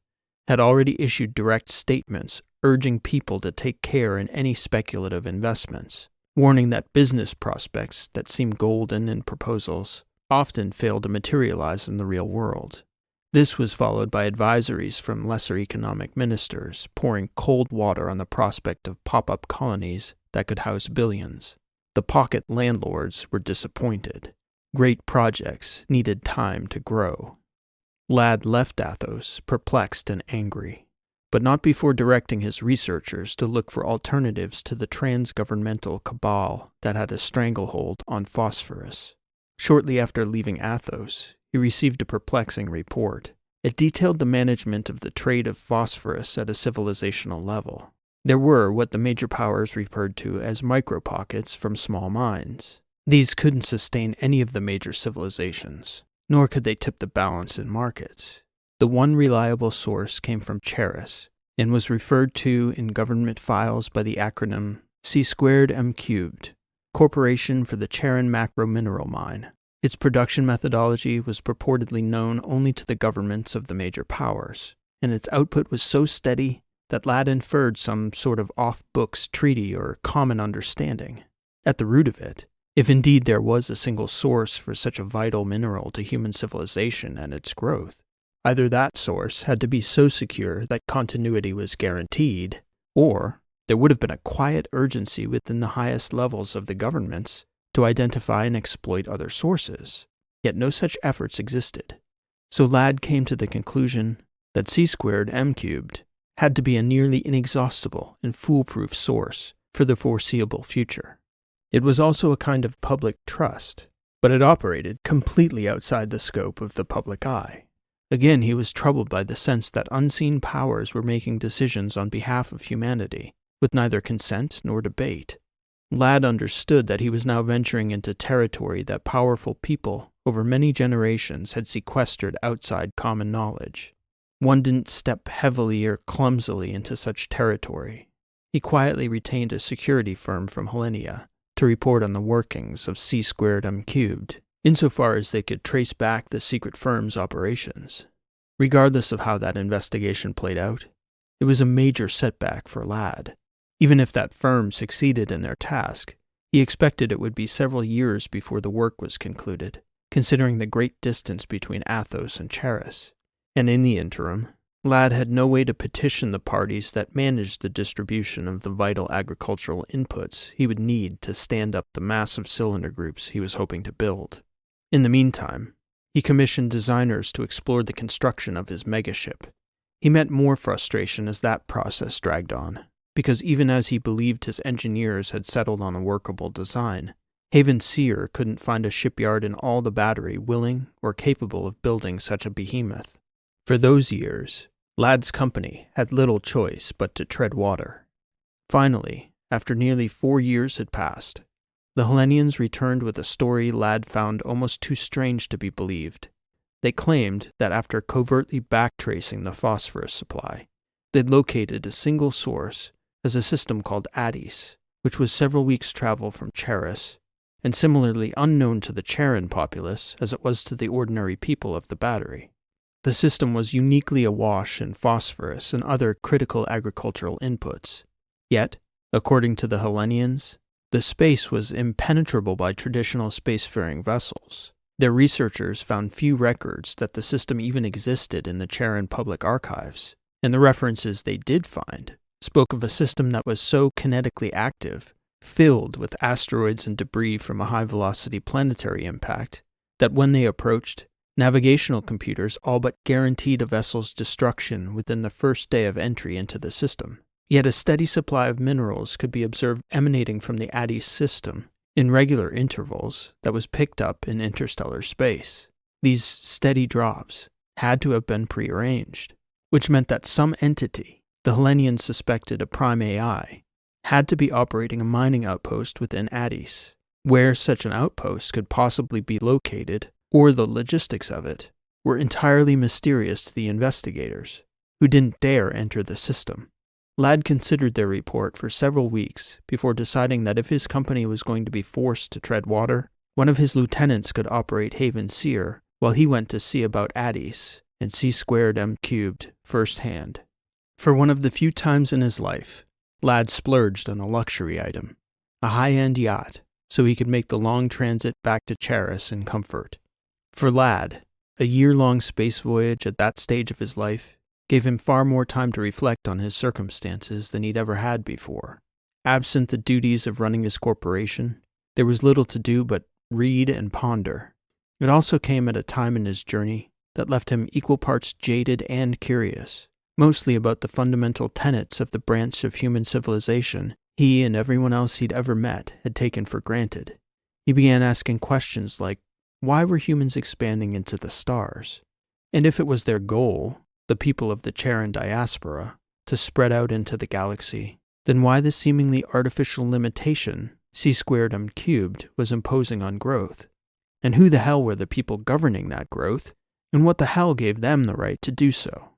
[SPEAKER 1] had already issued direct statements urging people to take care in any speculative investments, warning that business prospects that seem golden in proposals often fail to materialize in the real world. This was followed by advisories from lesser economic ministers pouring cold water on the prospect of pop-up colonies that could house billions. The pocket landlords were disappointed. Great projects needed time to grow. Ladd left Athos perplexed and angry, but not before directing his researchers to look for alternatives to the trans-governmental cabal that had a stranglehold on phosphorus. Shortly after leaving Athos, he received a perplexing report. It detailed the management of the trade of phosphorus at a civilizational level. There were what the major powers referred to as micro-pockets from small mines. These couldn't sustain any of the major civilizations, nor could they tip the balance in markets. The one reliable source came from Charis, and was referred to in government files by the acronym C²M³, Corporation for the Charon Macro Mineral Mine. Its production methodology was purportedly known only to the governments of the major powers, and its output was so steady that Ladd inferred some sort of off-books treaty or common understanding. At the root of it, if indeed there was a single source for such a vital mineral to human civilization and its growth, either that source had to be so secure that continuity was guaranteed, or there would have been a quiet urgency within the highest levels of the governments to identify and exploit other sources. Yet no such efforts existed. So Ladd came to the conclusion that C²M³ had to be a nearly inexhaustible and foolproof source for the foreseeable future. It was also a kind of public trust, but it operated completely outside the scope of the public eye. Again, he was troubled by the sense that unseen powers were making decisions on behalf of humanity, with neither consent nor debate. Ladd understood that he was now venturing into territory that powerful people over many generations had sequestered outside common knowledge. One didn't step heavily or clumsily into such territory. He quietly retained a security firm from Hellenia to report on the workings of C²M³, insofar as they could trace back the secret firm's operations. Regardless of how that investigation played out, it was a major setback for Ladd. Even if that firm succeeded in their task, he expected it would be several years before the work was concluded, considering the great distance between Athos and Charis. And in the interim, Ladd had no way to petition the parties that managed the distribution of the vital agricultural inputs he would need to stand up the massive cylinder groups he was hoping to build. In the meantime, he commissioned designers to explore the construction of his megaship. He met more frustration as that process dragged on, because even as he believed his engineers had settled on a workable design, Haven Seer couldn't find a shipyard in all the battery willing or capable of building such a behemoth. For those years, Ladd's company had little choice but to tread water. Finally, after nearly 4 years had passed, the Hellenians returned with a story Ladd found almost too strange to be believed. They claimed that after covertly backtracing the phosphorus supply, they'd located a single source as a system called Addis, which was several weeks' travel from Charis, and similarly unknown to the Charon populace as it was to the ordinary people of the battery. The system was uniquely awash in phosphorus and other critical agricultural inputs. Yet, according to the Hellenians, the space was impenetrable by traditional spacefaring vessels. Their researchers found few records that the system even existed in the Charon public archives, and the references they did find spoke of a system that was so kinetically active, filled with asteroids and debris from a high-velocity planetary impact, that when they approached, navigational computers all but guaranteed a vessel's destruction within the first day of entry into the system. Yet a steady supply of minerals could be observed emanating from the ADIS system in regular intervals that was picked up in interstellar space. These steady drops had to have been prearranged, which meant that some entity, the Hellenians suspected a prime AI, had to be operating a mining outpost within ADIS. Where such an outpost could possibly be located, or the logistics of it, were entirely mysterious to the investigators, who didn't dare enter the system. Ladd considered their report for several weeks before deciding that if his company was going to be forced to tread water, one of his lieutenants could operate Haven Seer while he went to see about ADIS and C²M³ firsthand. For one of the few times in his life, Ladd splurged on a luxury item, a high-end yacht, so he could make the long transit back to Charis in comfort. For Ladd, a year-long space voyage at that stage of his life gave him far more time to reflect on his circumstances than he'd ever had before. Absent the duties of running his corporation, there was little to do but read and ponder. It also came at a time in his journey that left him equal parts jaded and curious, mostly about the fundamental tenets of the branch of human civilization he and everyone else he'd ever met had taken for granted. He began asking questions like, why were humans expanding into the stars? And if it was their goal, the people of the Charon diaspora, to spread out into the galaxy, then why the seemingly artificial limitation C²M³ was imposing on growth? And who the hell were the people governing that growth, and what the hell gave them the right to do so?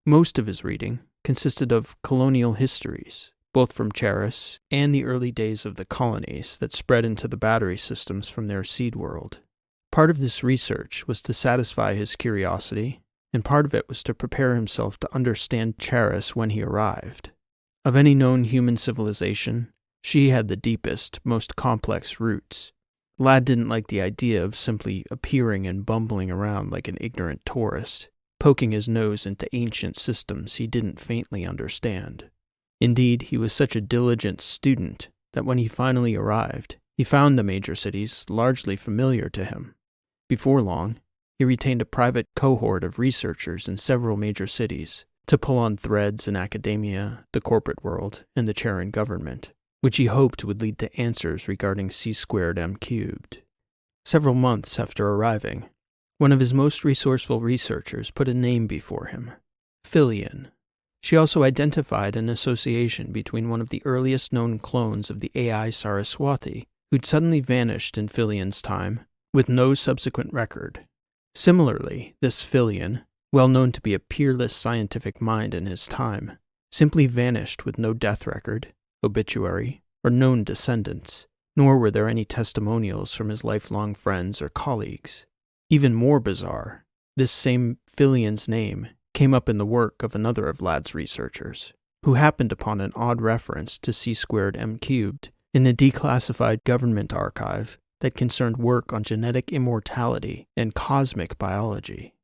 [SPEAKER 1] Most of his reading consisted of colonial histories, both from Charis and the early days of the colonies that spread into the battery systems from their seed world. Part of this research was to satisfy his curiosity, and part of it was to prepare himself to understand Charis when he arrived. Of any known human civilization, she had the deepest, most complex roots. Ladd didn't like the idea of simply appearing and bumbling around like an ignorant tourist, poking his nose into ancient systems he didn't faintly understand. Indeed, he was such a diligent student that when he finally arrived, he found the major cities largely familiar to him. Before long, he retained a private cohort of researchers in several major cities to pull on threads in academia, the corporate world, and the Charon government, which he hoped would lead to answers regarding C²M³. Several months after arriving, one of his most resourceful researchers put a name before him, Philion. She also identified an association between one of the earliest known clones of the AI Saraswati, who'd suddenly vanished in Philion's time, with no subsequent record. Similarly, this Philion, well known to be a peerless scientific mind in his time, simply vanished with no death record, obituary, or known descendants, nor were there any testimonials from his lifelong friends or colleagues. Even more bizarre, this same Philion's name came up in the work of another of Ladd's researchers, who happened upon an odd reference to C²M³ in a declassified government archive that concerned work on genetic immortality and cosmic biology.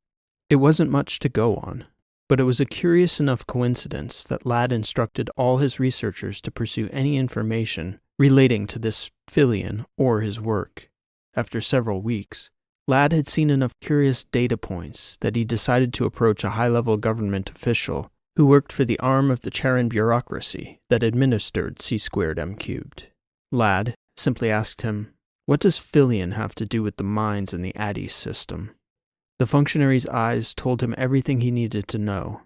[SPEAKER 1] It wasn't much to go on, but it was a curious enough coincidence that Ladd instructed all his researchers to pursue any information relating to this Philion or his work. After several weeks, Ladd had seen enough curious data points that he decided to approach a high-level government official who worked for the arm of the Charon bureaucracy that administered C²M³. Ladd simply asked him, "What does Philion have to do with the mines in the ADIS system?" The functionary's eyes told him everything he needed to know,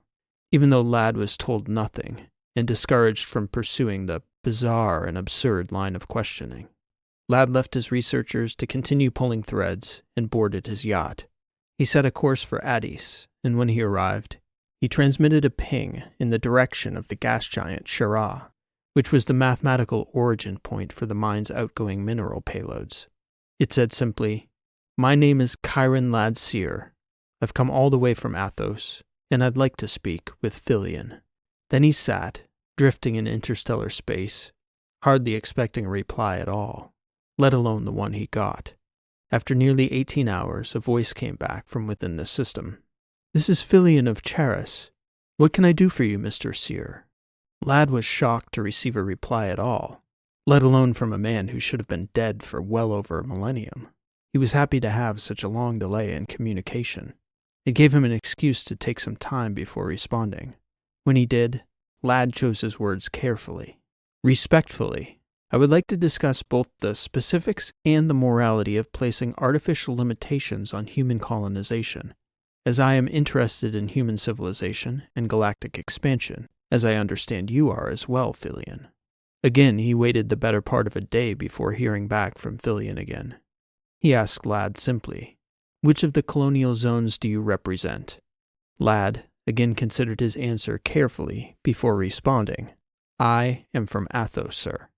[SPEAKER 1] even though Ladd was told nothing and discouraged from pursuing the bizarre and absurd line of questioning. Ladd left his researchers to continue pulling threads and boarded his yacht. He set a course for ADIS, and when he arrived, he transmitted a ping in the direction of the gas giant Shara, which was the mathematical origin point for the mine's outgoing mineral payloads. It said simply, "My name is Chiron Ladd Seer. I've come all the way from Athos, and I'd like to speak with Philion." Then he sat, drifting in interstellar space, hardly expecting a reply at all, let alone the one he got. After nearly 18 hours, a voice came back from within the system. "This is Filion of Charis. What can I do for you, Mr. Seer?" Lad was shocked to receive a reply at all, let alone from a man who should have been dead for well over a millennium. He was happy to have such a long delay in communication. It gave him an excuse to take some time before responding. When he did, Lad chose his words carefully. "Respectfully, I would like to discuss both the specifics and the morality of placing artificial limitations on human colonization, as I am interested in human civilization and galactic expansion, as I understand you are as well, Filion." Again, he waited the better part of a day before hearing back from Filion again. He asked Lad simply, "Which of the colonial zones do you represent?" Lad again considered his answer carefully before responding. "I am from Athos, sir."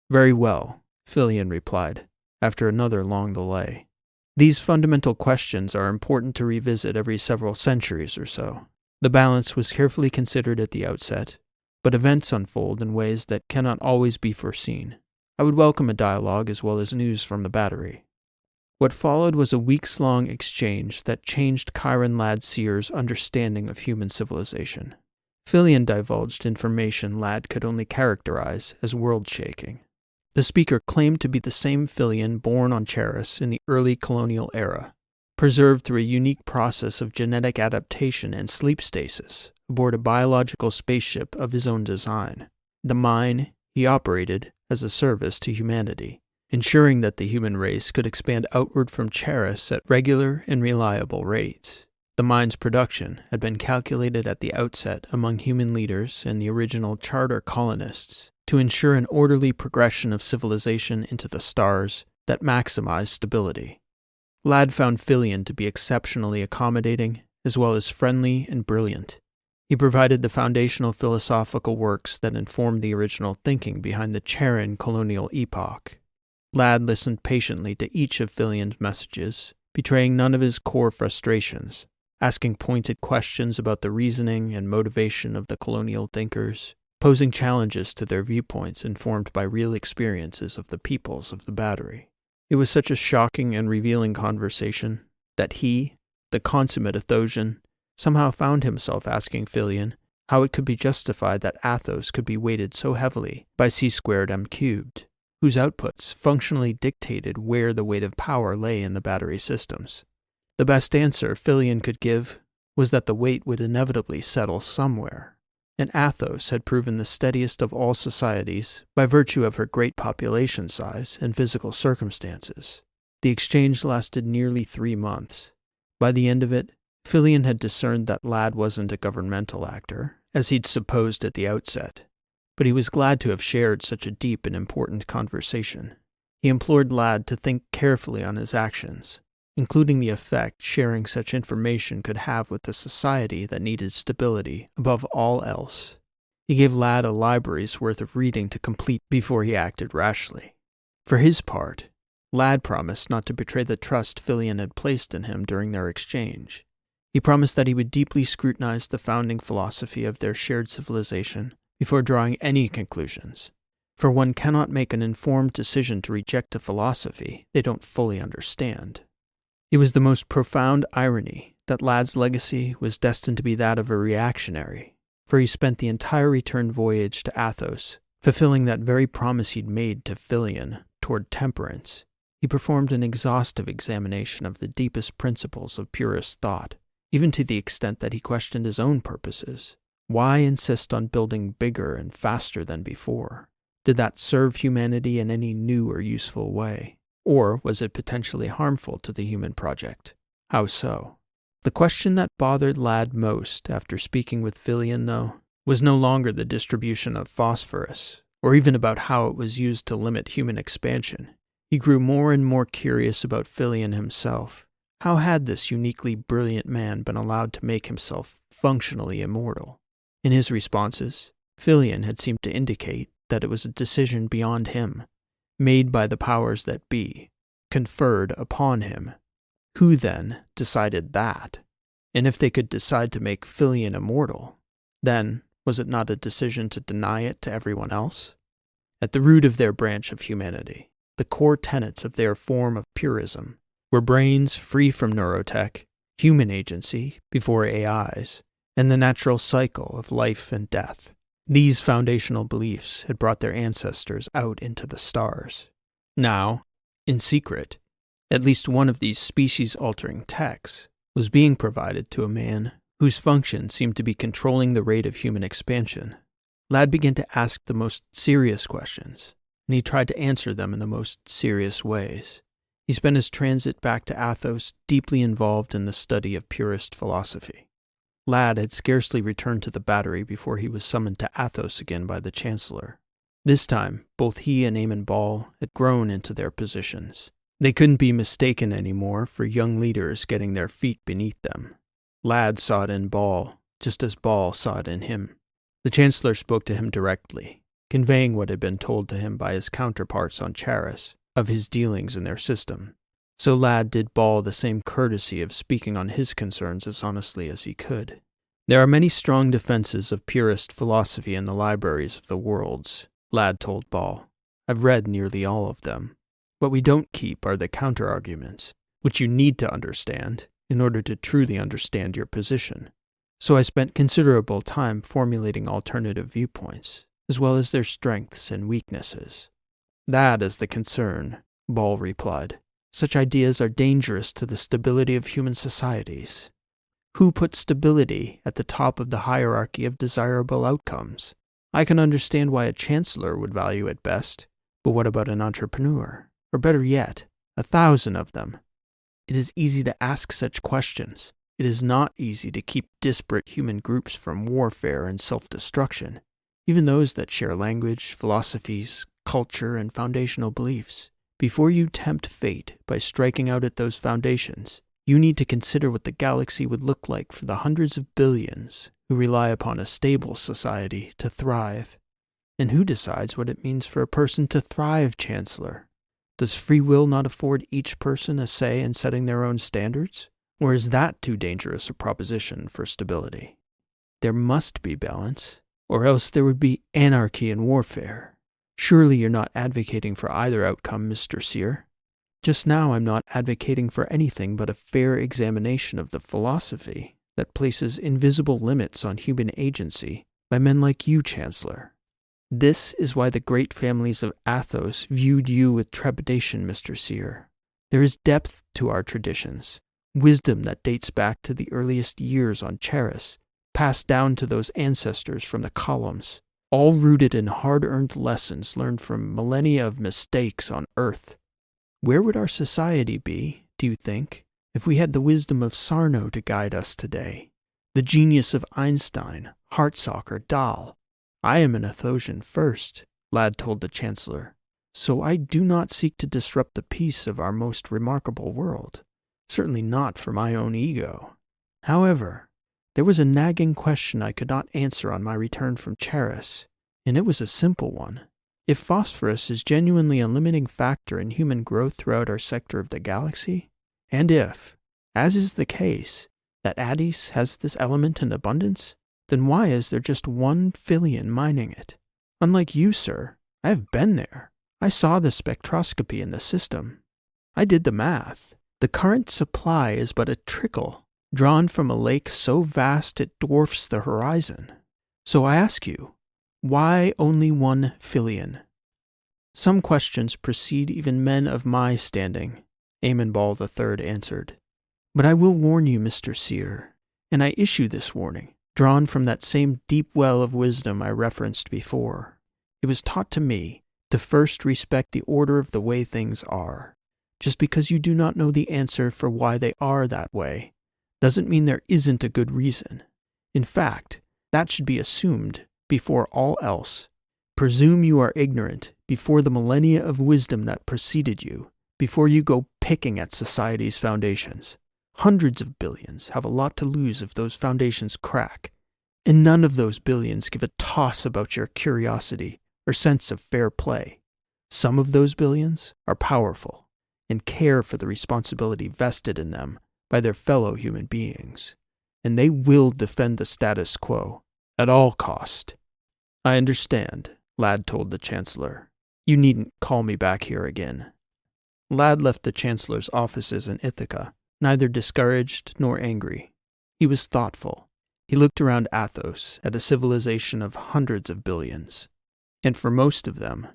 [SPEAKER 1] "Very well," Filion replied, after another long delay. "These fundamental questions are important to revisit every several centuries or so. The balance was carefully considered at the outset, but events unfold in ways that cannot always be foreseen. I would welcome a dialogue as well as news from the battery." What followed was a weeks-long exchange that changed Chiron Lad Seer's understanding of human civilization. Filion divulged information Lad could only characterize as world-shaking. The speaker claimed to be the same Filion born on Charis in the early colonial era, preserved through a unique process of genetic adaptation and sleep stasis aboard a biological spaceship of his own design. The mine he operated as a service to humanity, ensuring that the human race could expand outward from Charis at regular and reliable rates. The mine's production had been calculated at the outset among human leaders and the original charter colonists to ensure an orderly progression of civilization into the stars that maximized stability. Lad found Filion to be exceptionally accommodating, as well as friendly and brilliant. He provided the foundational philosophical works that informed the original thinking behind the Charon colonial epoch. Lad listened patiently to each of Filion's messages, betraying none of his core frustrations, asking pointed questions about the reasoning and motivation of the colonial thinkers, posing challenges to their viewpoints informed by real experiences of the peoples of the battery. It was such a shocking and revealing conversation that he, the consummate Athosian, somehow found himself asking Filion how it could be justified that Athos could be weighted so heavily by C²M², whose outputs functionally dictated where the weight of power lay in the battery systems. The best answer Filion could give was that the weight would inevitably settle somewhere, and Athos had proven the steadiest of all societies by virtue of her great population size and physical circumstances. The exchange lasted nearly 3 months. By the end of it, Filion had discerned that Lad wasn't a governmental actor, as he'd supposed at the outset, but he was glad to have shared such a deep and important conversation. He implored Lad to think carefully on his actions, including the effect sharing such information could have with a society that needed stability above all else. He gave Lad a library's worth of reading to complete before he acted rashly. For his part, Lad promised not to betray the trust Filion had placed in him during their exchange. He promised that he would deeply scrutinize the founding philosophy of their shared civilization before drawing any conclusions, for one cannot make an informed decision to reject a philosophy they don't fully understand. It was the most profound irony that Lad's legacy was destined to be that of a reactionary, for he spent the entire return voyage to Athos fulfilling that very promise he'd made to Filion toward temperance. He performed an exhaustive examination of the deepest principles of purist thought, even to the extent that he questioned his own purposes. Why insist on building bigger and faster than before? Did that serve humanity in any new or useful way? Or was it potentially harmful to the human project? How so? The question that bothered Lad most after speaking with Filion, though, was no longer the distribution of phosphorus, or even about how it was used to limit human expansion. He grew more and more curious about Filion himself. How had this uniquely brilliant man been allowed to make himself functionally immortal? In his responses, Filion had seemed to indicate that it was a decision beyond him, made by the powers that be, conferred upon him. Who, then, decided that? And if they could decide to make Filion immortal, then Was it not a decision to deny it to everyone else? At the root of their branch of humanity, the core tenets of their form of purism, were brains free from neurotech, human agency before AIs, and the natural cycle of life and death. These foundational beliefs had brought their ancestors out into the stars. Now, in secret, at least one of these species-altering techs was being provided to a man whose function seemed to be controlling the rate of human expansion. Lad began to ask the most serious questions, and he tried to answer them in the most serious ways. He spent his transit back to Athos deeply involved in the study of purist philosophy. Lad had scarcely returned to the battery before he was summoned to Athos again by the Chancellor. This time, both he and Eamon Ball had grown into their positions. They couldn't be mistaken anymore for young leaders getting their feet beneath them. Lad saw it in Ball, just as Ball saw it in him. The Chancellor spoke to him directly, conveying what had been told to him by his counterparts on Charis of his dealings in their system. So Lad did Ball the same courtesy of speaking on his concerns as honestly as he could. There are many strong defenses of purist philosophy in the libraries of the worlds, Lad told Ball. I've read nearly all of them. What we don't keep are the counter-arguments, which you need to understand in order to truly understand your position. So I spent considerable time formulating alternative viewpoints, as well as their strengths and weaknesses. That is the concern, Ball replied. Such ideas are dangerous to the stability of human societies. Who put stability at the top of the hierarchy of desirable outcomes? I can understand why a chancellor would value it best, but what about an entrepreneur? Or better yet, 1,000 of them? It is easy to ask such questions. It is not easy to keep disparate human groups from warfare and self-destruction, even those that share language, philosophies, culture, and foundational beliefs. Before you tempt fate by striking out at those foundations, you need to consider what the galaxy would look like for the hundreds of billions who rely upon a stable society to thrive. And who decides what it means for a person to thrive, Chancellor? Does free will not afford each person a say in setting their own standards? Or is that too dangerous a proposition for stability? There must be balance, or else there would be anarchy and warfare. Surely you're not advocating for either outcome, Mr. Sear. Just now I'm not advocating for anything but a fair examination of the philosophy that places invisible limits on human agency by men like you, Chancellor. This is why the great families of Athos viewed you with trepidation, Mr. Sear. There is depth to our traditions, wisdom that dates back to the earliest years on Charis, passed down to those ancestors from the columns, all rooted in hard-earned lessons learned from millennia of mistakes on Earth. Where would our society be, do you think, if we had the wisdom of Sarno to guide us today, the genius of Einstein, Hartsock, or Dahl? I am an Athosian first, Lad told the Chancellor, so I do not seek to disrupt the peace of our most remarkable world, certainly not for my own ego. However, there was a nagging question I could not answer on my return from Charis, and it was a simple one. If phosphorus is genuinely a limiting factor in human growth throughout our sector of the galaxy, and if, as is the case, that Addis has this element in abundance, then why is there just one Filian mining it? Unlike you, sir, I have been there. I saw the spectroscopy in the system. I did the math. The current supply is but a trickle, drawn from a lake so vast it dwarfs the horizon. So I ask you, why only one Filian? Some questions precede even men of my standing, Eamon Ball III answered. But I will warn you, Mr. Sear, and I issue this warning, drawn from that same deep well of wisdom I referenced before. It was taught to me to first respect the order of the way things are. Just because you do not know the answer for why they are that way, doesn't mean there isn't a good reason. In fact, that should be assumed before all else. Presume you are ignorant before the millennia of wisdom that preceded you, before you go picking at society's foundations. Hundreds of billions have a lot to lose if those foundations crack, and none of those billions give a toss about your curiosity or sense of fair play. Some of those billions are powerful and care for the responsibility vested in them by their fellow human beings, and they will defend the status quo At all cost. I understand, Ladd told the Chancellor. You needn't call me back here again. Ladd left the Chancellor's offices in Ithaca, neither discouraged nor angry. He was thoughtful. He looked around Athos at a civilization of hundreds of billions. And for most of them,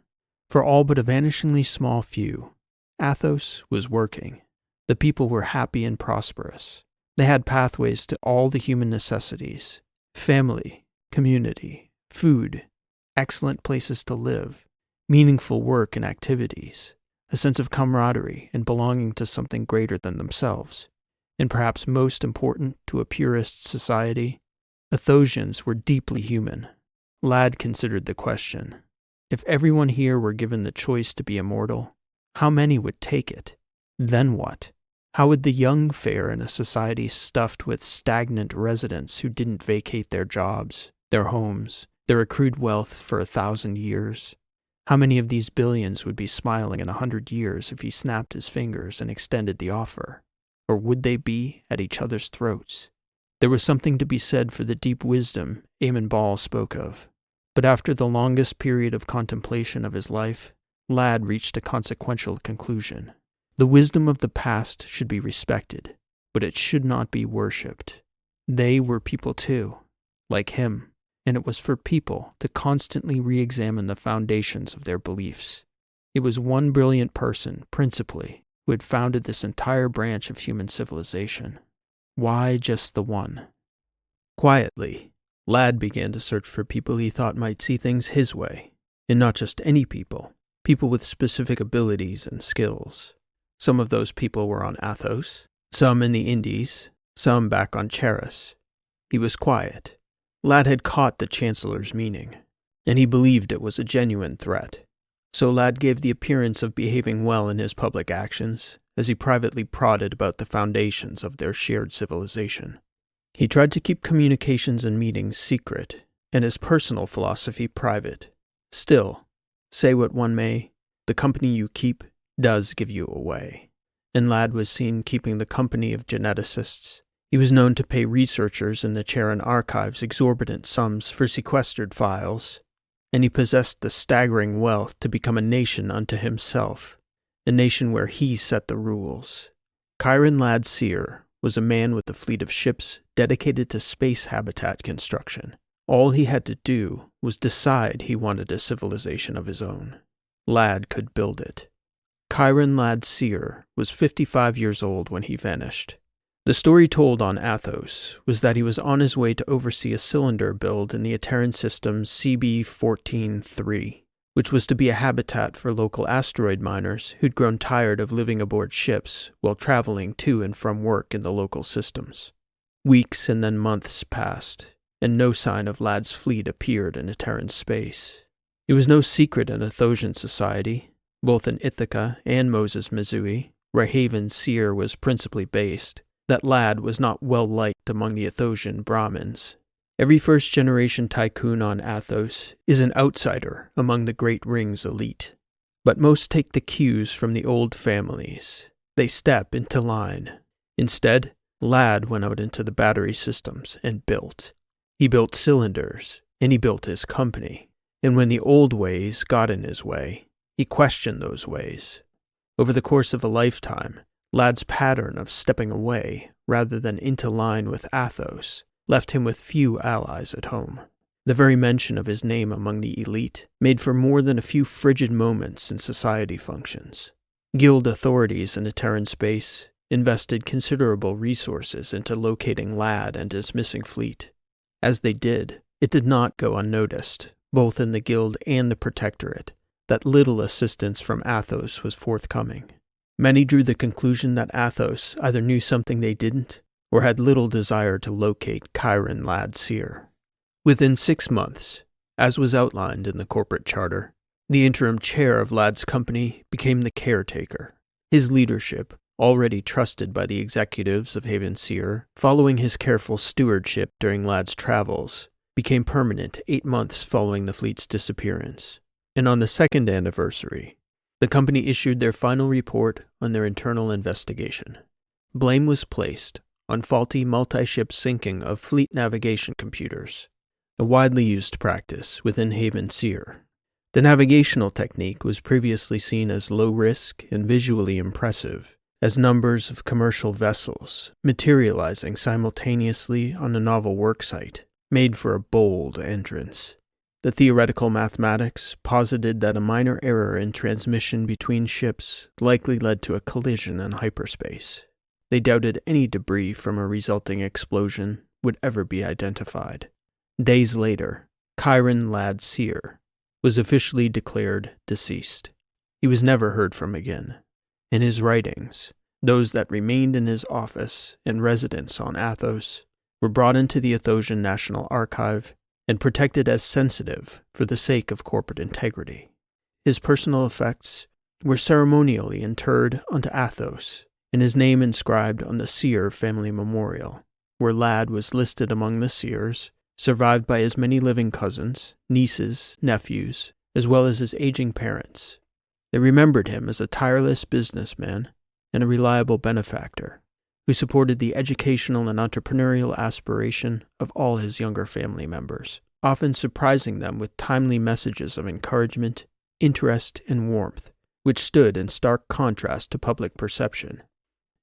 [SPEAKER 1] for all but a vanishingly small few, Athos was working. The people were happy and prosperous. They had pathways to all the human necessities: family, community, food, excellent places to live, meaningful work and activities, a sense of camaraderie and belonging to something greater than themselves. And perhaps most important to a purist society, Athosians were deeply human. Ladd considered the question: if everyone here were given the choice to be immortal, how many would take it? Then what? How would the young fare in a society stuffed with stagnant residents who didn't vacate their jobs, their homes, their accrued wealth for 1,000 years? How many of these billions would be smiling in 100 years if he snapped his fingers and extended the offer? Or would they be at each other's throats? There was something to be said for the deep wisdom Eamon Ball spoke of. But after the longest period of contemplation of his life, Ladd reached a consequential conclusion. The wisdom of the past should be respected, but it should not be worshipped. They were people too, like him, and it was for people to constantly re-examine the foundations of their beliefs. It was one brilliant person, principally, who had founded this entire branch of human civilization. Why just the one? Quietly, Ladd began to search for people he thought might see things his way, and not just any people with specific abilities and skills. Some of those people were on Athos, some in the Indies, some back on Charis. He was quiet. Ladd had caught the Chancellor's meaning, and he believed it was a genuine threat. So Ladd gave the appearance of behaving well in his public actions, as he privately prodded about the foundations of their shared civilization. He tried to keep communications and meetings secret, and his personal philosophy private. Still, say what one may, the company you keep does give you away. And Ladd was seen keeping the company of geneticists. He was known to pay researchers in the Charon archives exorbitant sums for sequestered files, and he possessed the staggering wealth to become a nation unto himself, a nation where he set the rules. Chiron Ladd Seer was a man with a fleet of ships dedicated to space habitat construction. All he had to do was decide he wanted a civilization of his own. Ladd could build it. Chiron Ladd Seer was 55 years old when he vanished. The story told on Athos was that he was on his way to oversee a cylinder build in the Ateran system CB-14-3, which was to be a habitat for local asteroid miners who'd grown tired of living aboard ships while traveling to and from work in the local systems. Weeks and then months passed, and no sign of Ladd's fleet appeared in Ateran space. It was no secret in Athosian society, both in Ithaca and Moses Mizui, where Haven Seer was principally based, that Ladd was not well liked among the Athosian Brahmins. Every first-generation tycoon on Athos is an outsider among the Great Ring's elite. But most take the cues from the old families. They step into line. Instead, Ladd went out into the battery systems and built. He built cylinders, and he built his company. And when the old ways got in his way, he questioned those ways. Over the course of a lifetime, Ladd's pattern of stepping away, rather than into line with Athos, left him with few allies at home. The very mention of his name among the elite made for more than a few frigid moments in society functions. Guild authorities in Ateran space invested considerable resources into locating Ladd and his missing fleet. As they did, it did not go unnoticed, both in the Guild and the Protectorate, that little assistance from Athos was forthcoming. Many drew the conclusion that Athos either knew something they didn't, or had little desire to locate Chiron Ladd Seer. Within 6 months, as was outlined in the corporate charter, the interim chair of Ladd's company became the caretaker. His leadership, already trusted by the executives of Haven Seer, following his careful stewardship during Ladd's travels, became permanent 8 months following the fleet's disappearance. And on the 2nd anniversary, the company issued their final report on their internal investigation. Blame was placed on faulty multi-ship syncing of fleet navigation computers. a widely used practice within Haven Seer. The navigational technique was previously seen as low risk and visually impressive, as numbers of commercial vessels materializing simultaneously on a novel worksite made for a bold entrance. The theoretical mathematics posited that a minor error in transmission between ships likely led to a collision in hyperspace. They doubted any debris from a resulting explosion would ever be identified. Days later, Chiron Lad Seer was officially declared deceased. He was never heard from again. In his writings, those that remained in his office and residence on Athos were brought into the Athosian National Archive and protected as sensitive for the sake of corporate integrity. His personal effects were ceremonially interred onto Athos, and his name inscribed on the Seer family memorial, where Lad was listed among the Seers, survived by his many living cousins, nieces, nephews, as well as his aging parents. They remembered him as a tireless businessman and a reliable benefactor, who supported the educational and entrepreneurial aspiration of all his younger family members, often surprising them with timely messages of encouragement, interest, and warmth, which stood in stark contrast to public perception.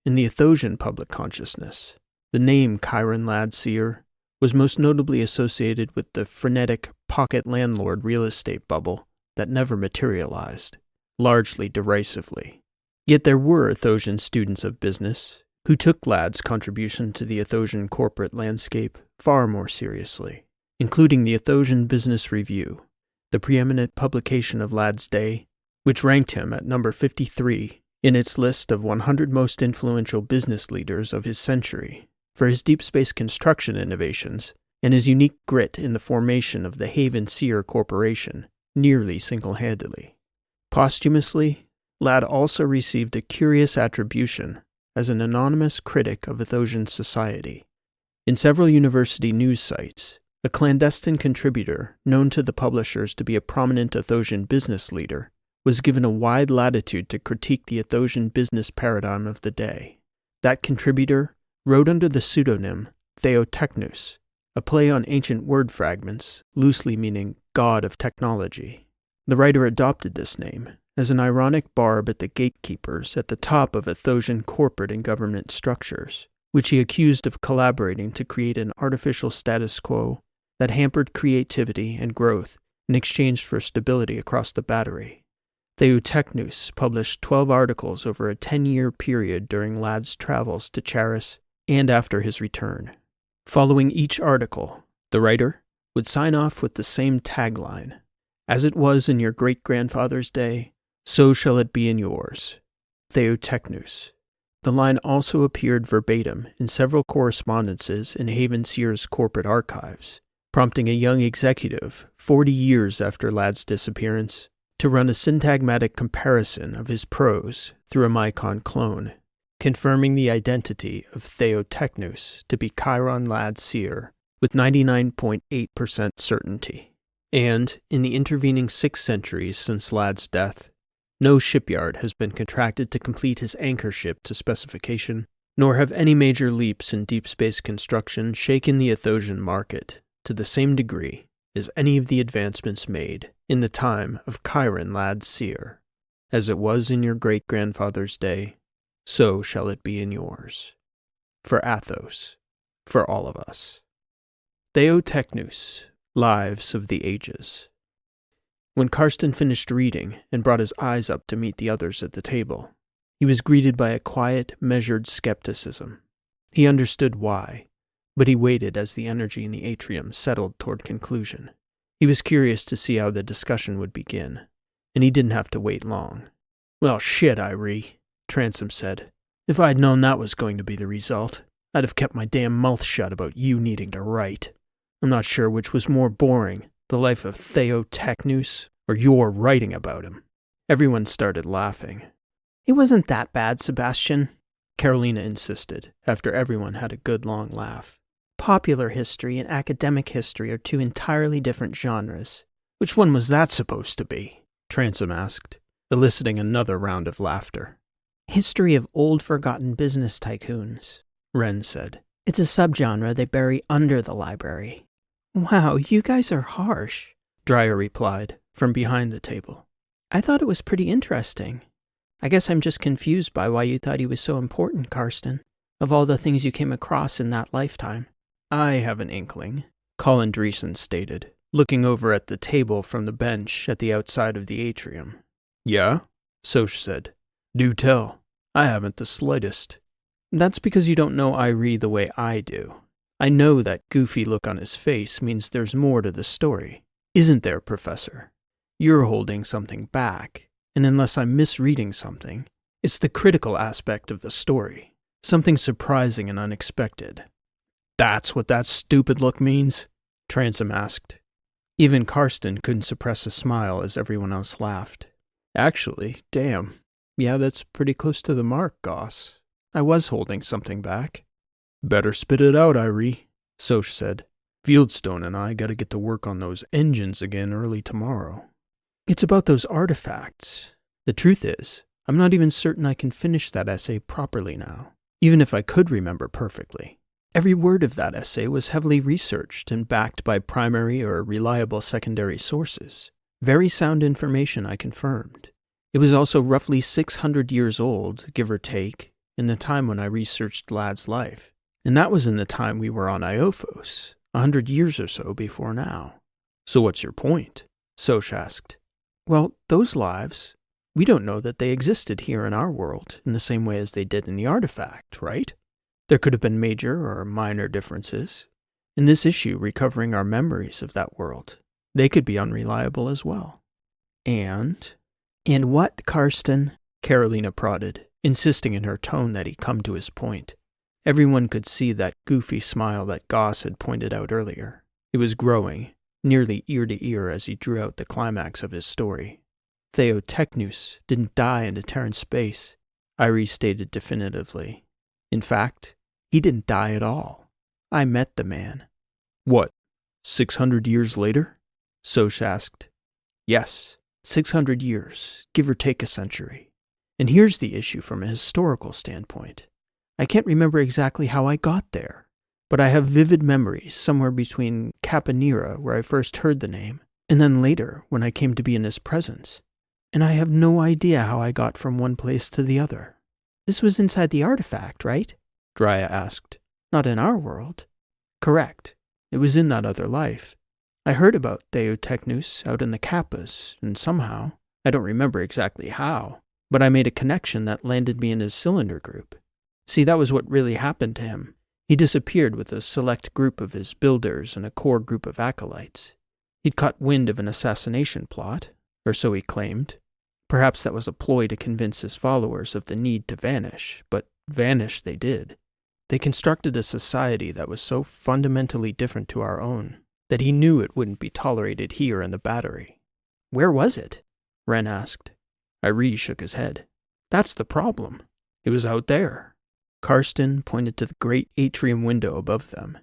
[SPEAKER 1] In the Athosian public consciousness, the name Chiron Lad Seer was most notably associated with the frenetic pocket landlord real estate bubble that never materialized, largely derisively. Yet there were Athosian students of business who took Lad's contribution to the Athosian corporate landscape far more seriously, including the Athosian Business Review, the preeminent publication of Lad's day, which ranked him at number 53 in its list of 100 most influential business leaders of his century for his deep space construction innovations and his unique grit in the formation of the Haven Seer Corporation nearly single-handedly. Posthumously, Lad also received a curious attribution as an anonymous critic of Athosian society. In several university news sites, a clandestine contributor known to the publishers to be a prominent Athosian business leader was given a wide latitude to critique the Athosian business paradigm of the day. That contributor wrote under the pseudonym ÞeoTechnus, a play on ancient word fragments, loosely meaning god of technology. The writer adopted this name as an ironic barb at the gatekeepers at the top of Athosian corporate and government structures, which he accused of collaborating to create an artificial status quo that hampered creativity and growth in exchange for stability across the battery. ÞeoTechnus published 12 articles over a 10-year period during Lad's travels to Charis and after his return. Following each article, the writer would sign off with the same tagline: "As it was in your great-grandfather's day, so shall it be in yours. ÞeoTechnus." The line also appeared verbatim in several correspondences in Haven Seer's corporate archives, prompting a young executive, 40 years after Lad's disappearance, to run a syntagmatic comparison of his prose through a Mycon clone, confirming the identity of ÞeoTechnus to be Chiron Lad Seer with 99.8% certainty. And, in the intervening 6 centuries since Lad's death, no shipyard has been contracted to complete his anchor ship to specification, nor have any major leaps in deep space construction shaken the Athosian market to the same degree as any of the advancements made in the time of Chiron Lad Seer. As it was in your great-grandfather's day, so shall it be in yours. For Athos, for all of us. ÞeoTechnus, Lives of the Ages. When Karsten finished reading and brought his eyes up to meet the others at the table, he was greeted by a quiet, measured skepticism. He understood why, but he waited as the energy in the atrium settled toward conclusion. He was curious to see how the discussion would begin, and he didn't have to wait long. "Well, shit, Irie," Transom said. "If I'd known that was going to be the result, I'd have kept my damn mouth shut about you needing to write. I'm not sure which was more boring, the life of ÞeoTechnus, or your writing about him." Everyone started laughing.
[SPEAKER 2] It wasn't that bad, Sebastian,
[SPEAKER 1] Carolina insisted, after everyone had a good long laugh.
[SPEAKER 2] Popular history and academic history are 2 entirely different genres.
[SPEAKER 1] "Which one was that supposed to be?" Transom asked, eliciting another round of laughter.
[SPEAKER 2] History of old forgotten business tycoons,
[SPEAKER 1] Wren said.
[SPEAKER 2] It's a subgenre they bury under the library. Wow, you guys are harsh,
[SPEAKER 1] Dreyer replied from behind the table.
[SPEAKER 2] I thought it was pretty interesting. I guess I'm just confused by why you thought he was so important, Karsten, of all the things you came across in that lifetime.
[SPEAKER 1] I have an inkling, Colin Dreesen stated, looking over at the table from the bench at the outside of the atrium. Yeah? Soch said. Do tell. I haven't the slightest. That's because you don't know Irie the way I do. I know that goofy look on his face means there's more to the story. Isn't there, Professor? You're holding something back, and unless I'm misreading something, it's the critical aspect of the story. Something surprising and unexpected. That's what that stupid look means? Transom asked. Even Karsten couldn't suppress a smile as everyone else laughed. Actually, damn. Yeah, that's pretty close to the mark, Goss. I was holding something back. Better spit it out, Irie, Soch said. Fieldstone and I gotta get to work on those engines again early tomorrow. It's about those artifacts. The truth is, I'm not even certain I can finish that essay properly now, even if I could remember perfectly. Every word of that essay was heavily researched and backed by primary or reliable secondary sources. Very sound information, I confirmed. It was also roughly 600 years old, give or take, in the time when I researched Lad's life. And that was in the time we were on Iophos, 100 years or so before now. So what's your point? Soch asked. Well, those lives, we don't know that they existed here in our world in the same way as they did in the artifact, right? There could have been major or minor differences. In this issue, recovering our memories of that world, they could be unreliable as well. And what, Karsten? Carolina prodded, insisting in her tone that he come to his point. Everyone could see that goofy smile that Goss had pointed out earlier. It was growing, nearly ear to ear as he drew out the climax of his story. ÞeoTechnus didn't die in a Terran space, Irie stated definitively. In fact, he didn't die at all. I met the man. What, 600 years later? Soch asked. Yes, 600 years, give or take a century. And here's the issue from a historical standpoint. I can't remember exactly how I got there, but I have vivid memories somewhere between Caponera, where I first heard the name, and then later when I came to be in his presence. And I have no idea how I got from one place to the other.
[SPEAKER 2] This was inside the artifact, right?
[SPEAKER 1] Drya asked.
[SPEAKER 2] Not in our world.
[SPEAKER 1] Correct. It was in that other life. I heard about ÞeoTechnus out in the Kappas, and somehow, I don't remember exactly how, but I made a connection that landed me in his cylinder group. See, that was what really happened to him. He disappeared with a select group of his builders and a core group of acolytes. He'd caught wind of an assassination plot, or so he claimed. Perhaps that was a ploy to convince his followers of the need to vanish, but vanish they did. They constructed a society that was so fundamentally different to our own that he knew it wouldn't be tolerated here in the Battery.
[SPEAKER 2] Where was it?
[SPEAKER 1] Wren asked. Irie shook his head. That's the problem. It was out there. Karsten pointed to the great atrium window above them,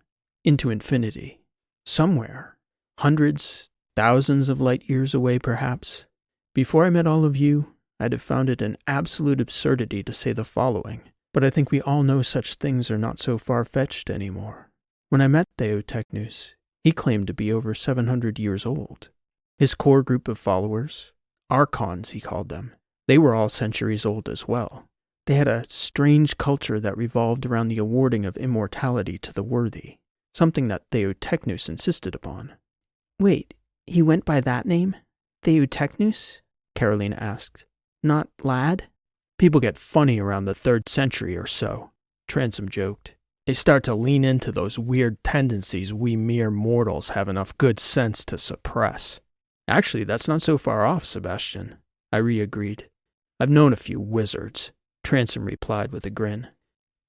[SPEAKER 1] into infinity. Somewhere, hundreds, thousands of light years away perhaps. Before I met all of you, I'd have found it an absolute absurdity to say the following, but I think we all know such things are not so far-fetched anymore. When I met ÞeoTechnus, he claimed to be over 700 years old. His core group of followers, Archons he called them, they were all centuries old as well. They had a strange culture that revolved around the awarding of immortality to the worthy, something that ÞeoTechnus insisted upon.
[SPEAKER 2] Wait, he went by that name? ÞeoTechnus?
[SPEAKER 1] Carolina asked.
[SPEAKER 2] Not Lad?
[SPEAKER 1] People get funny around the 3rd century or so, Transom joked. They start to lean into those weird tendencies we mere mortals have enough good sense to suppress. Actually, that's not so far off, Sebastian, Irie agreed. I've known a few wizards. Transom replied with a grin.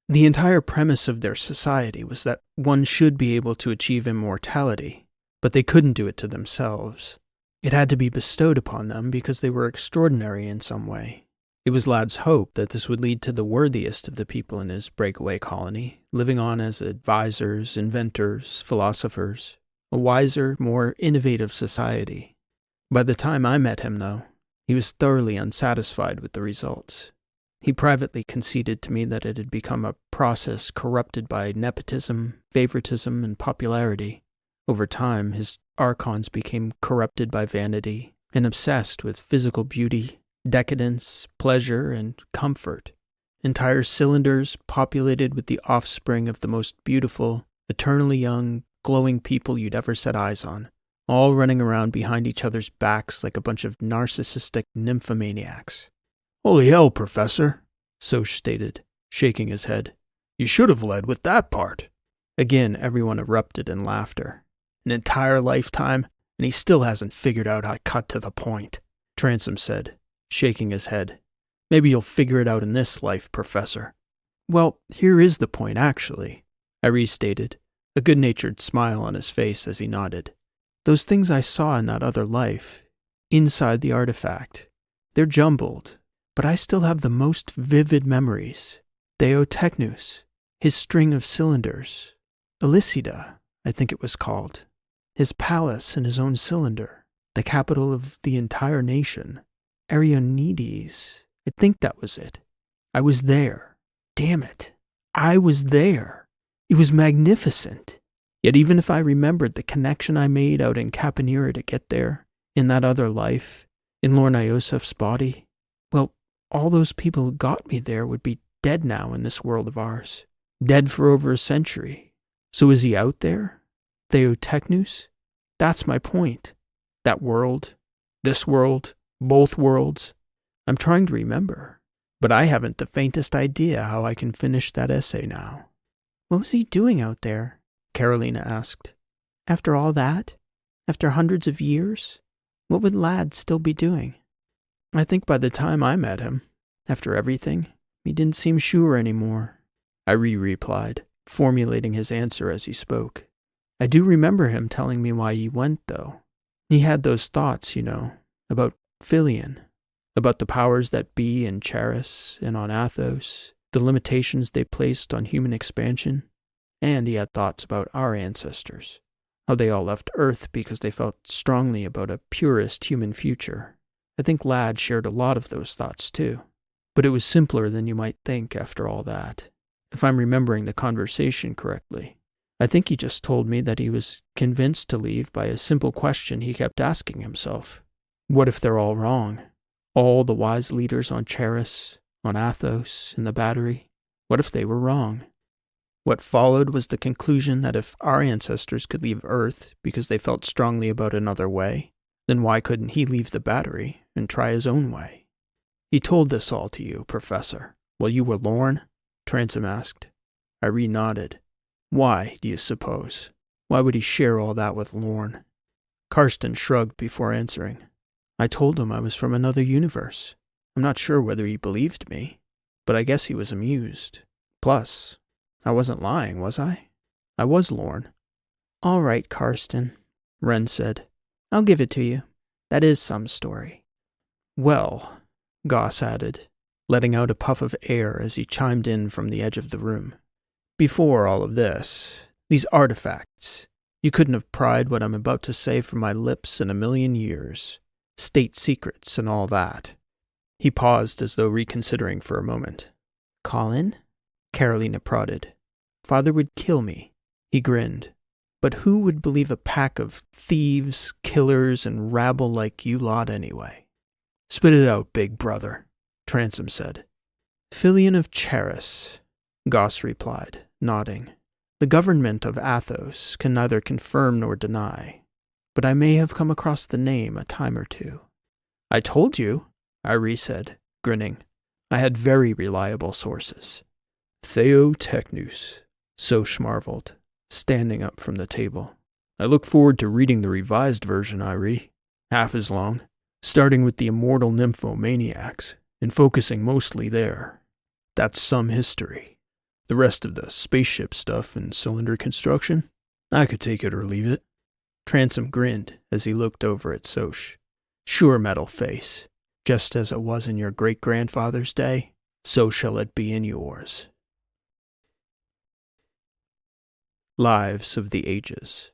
[SPEAKER 1] The entire premise of their society was that one should be able to achieve immortality, but they couldn't do it to themselves. It had to be bestowed upon them because they were extraordinary in some way. It was Lad's hope that this would lead to the worthiest of the people in his breakaway colony, living on as advisors, inventors, philosophers, a wiser, more innovative society. By the time I met him, though, he was thoroughly unsatisfied with the results. He privately conceded to me that it had become a process corrupted by nepotism, favoritism, and popularity.
[SPEAKER 2] Over time, his archons became corrupted by vanity and obsessed with physical beauty, decadence, pleasure, and comfort. Entire cylinders populated with the offspring of the most beautiful, eternally young, glowing people you'd ever set eyes on, all running around behind each other's backs like a bunch of narcissistic nymphomaniacs.
[SPEAKER 1] "Holy hell, Professor,"
[SPEAKER 2] Soch stated, shaking his head.
[SPEAKER 1] "You should have led with that part."
[SPEAKER 2] Again, everyone erupted in laughter.
[SPEAKER 1] "An entire lifetime, and he still hasn't figured out how to cut to the point,"
[SPEAKER 2] Transom said, shaking his head.
[SPEAKER 1] "Maybe you'll figure it out in this life, Professor."
[SPEAKER 2] "Well, here is the point, actually," I restated, a good-natured smile on his face as he nodded. "Those things I saw in that other life, inside the artifact, they're jumbled, but I still have the most vivid memories. ÞeoTechnus, his string of cylinders, Elicida, I think it was called, his palace in his own cylinder, the capital of the entire nation, Arionides, I think that was it. I was there. Damn it. I was there. It was magnificent. Yet even if I remembered the connection I made out in Caponera to get there, in that other life, in Lorna Yosef's body, well, all those people who got me there would be dead now in this world of ours. Dead for over a century. So is he out there? ÞeoTechnus? That's my point. That world, this world, both worlds. I'm trying to remember, but I haven't the faintest idea how I can finish that essay now." "What was he doing out there?" Carolina asked. "After all that? After hundreds of years? What would Ladd still be doing?" "I think by the time I met him, after everything, he didn't seem sure anymore," I replied, formulating his answer as he spoke. "I do remember him telling me why he went, though. He had those thoughts, about Philion, about the powers that be in Charis and on Athos, the limitations they placed on human expansion, and he had thoughts about our ancestors, how they all left Earth because they felt strongly about a purest human future. I think Ladd shared a lot of those thoughts too, but it was simpler than you might think after all that. If I'm remembering the conversation correctly, I think he just told me that he was convinced to leave by a simple question he kept asking himself. What if they're all wrong? All the wise leaders on Charis, on Athos, in the Battery? What if they were wrong? What followed was the conclusion that if our ancestors could leave Earth because they felt strongly about another way, then why couldn't he leave the Battery and try his own way? "He told this all to you, Professor, while you were Lorne?" Transom asked. I nodded. "Why, do you suppose? Why would he share all that with Lorne?" Karsten shrugged before answering. "I told him I was from another universe. I'm not sure whether he believed me, but I guess he was amused. Plus, I wasn't lying, was I? I was Lorne." "All right, Karsten," Wren said. "I'll give it to you. That is some story." "Well," Goss added, letting out a puff of air as he chimed in from the edge of the room. "Before all of this, these artifacts, you couldn't have pried what I'm about to say from my lips in a million years. State secrets and all that." He paused as though reconsidering for a moment. "Colin?" Carolina prodded. "Father would kill me." He grinned. "But who would believe a pack of thieves, killers, and rabble like you lot anyway?" "Spit it out, big brother," Transom said. "Philion of Charis," Goss replied, nodding. "The government of Athos can neither confirm nor deny, but I may have come across the name a time or two." "I told you," I said, grinning. "I had very reliable sources." "ÞeoTechnus," Soch marveled, standing up from the table. "I look forward to reading the revised version, half as long, starting with the immortal nymphomaniacs, and focusing mostly there. That's some history. The rest of the spaceship stuff and cylinder construction, I could take it or leave it." Transom grinned as he looked over at Soch. "Sure, metal face. Just as it was in your great-grandfather's day, so shall it be in yours." Lives of the Ages.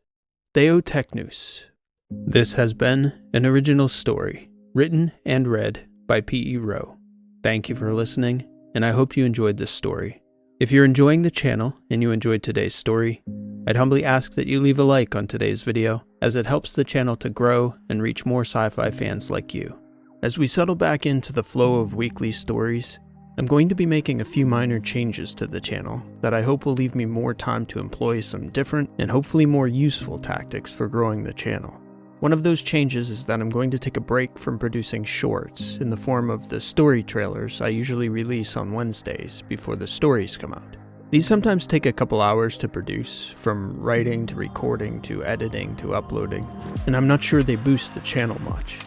[SPEAKER 2] ÞeoTechnus. This has been an original story, written and read by P.E. Rowe. Thank you for listening, and I hope you enjoyed this story. If you're enjoying the channel and you enjoyed today's story, I'd humbly ask that you leave a like on today's video, as it helps the channel to grow and reach more sci-fi fans like you. As we settle back into the flow of weekly stories, I'm going to be making a few minor changes to the channel that I hope will leave me more time to employ some different and hopefully more useful tactics for growing the channel. One of those changes is that I'm going to take a break from producing shorts in the form of the story trailers I usually release on Wednesdays before the stories come out. These sometimes take a couple hours to produce, from writing to recording to editing to uploading, and I'm not sure they boost the channel much.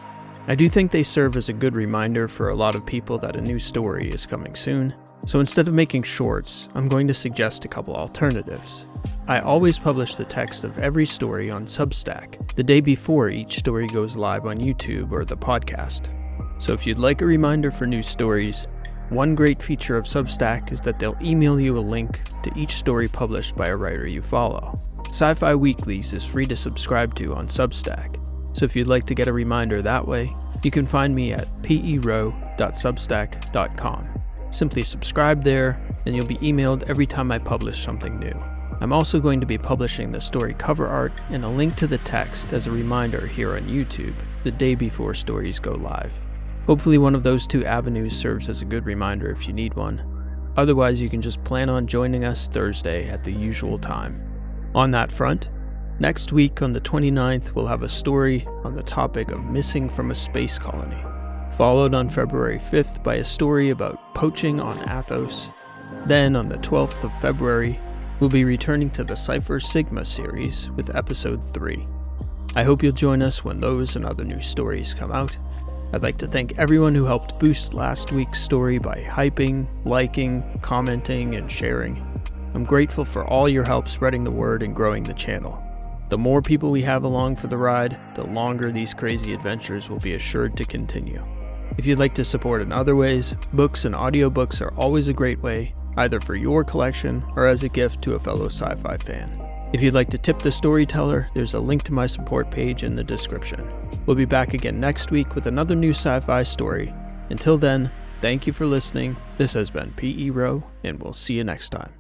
[SPEAKER 2] I do think they serve as a good reminder for a lot of people that a new story is coming soon, so instead of making shorts, I'm going to suggest a couple alternatives. I always publish the text of every story on Substack the day before each story goes live on YouTube or the podcast. So if you'd like a reminder for new stories, one great feature of Substack is that they'll email you a link to each story published by a writer you follow. Sci-Fi Weeklies is free to subscribe to on Substack, so if you'd like to get a reminder that way, you can find me at pero.substack.com. Simply subscribe there, and you'll be emailed every time I publish something new. I'm also going to be publishing the story cover art and a link to the text as a reminder here on YouTube the day before stories go live. Hopefully one of those two avenues serves as a good reminder if you need one. Otherwise, you can just plan on joining us Thursday at the usual time. On that front, next week on the 29th, we'll have a story on the topic of missing from a space colony, followed on February 5th by a story about poaching on Athos. Then on the 12th of February, we'll be returning to the Cypher Sigma series with episode 3. I hope you'll join us when those and other new stories come out. I'd like to thank everyone who helped boost last week's story by hyping, liking, commenting, and sharing. I'm grateful for all your help spreading the word and growing the channel. The more people we have along for the ride, the longer these crazy adventures will be assured to continue. If you'd like to support in other ways, books and audiobooks are always a great way, either for your collection or as a gift to a fellow sci-fi fan. If you'd like to tip the storyteller, there's a link to my support page in the description. We'll be back again next week with another new sci-fi story. Until then, thank you for listening. This has been P.E. Rowe, and we'll see you next time.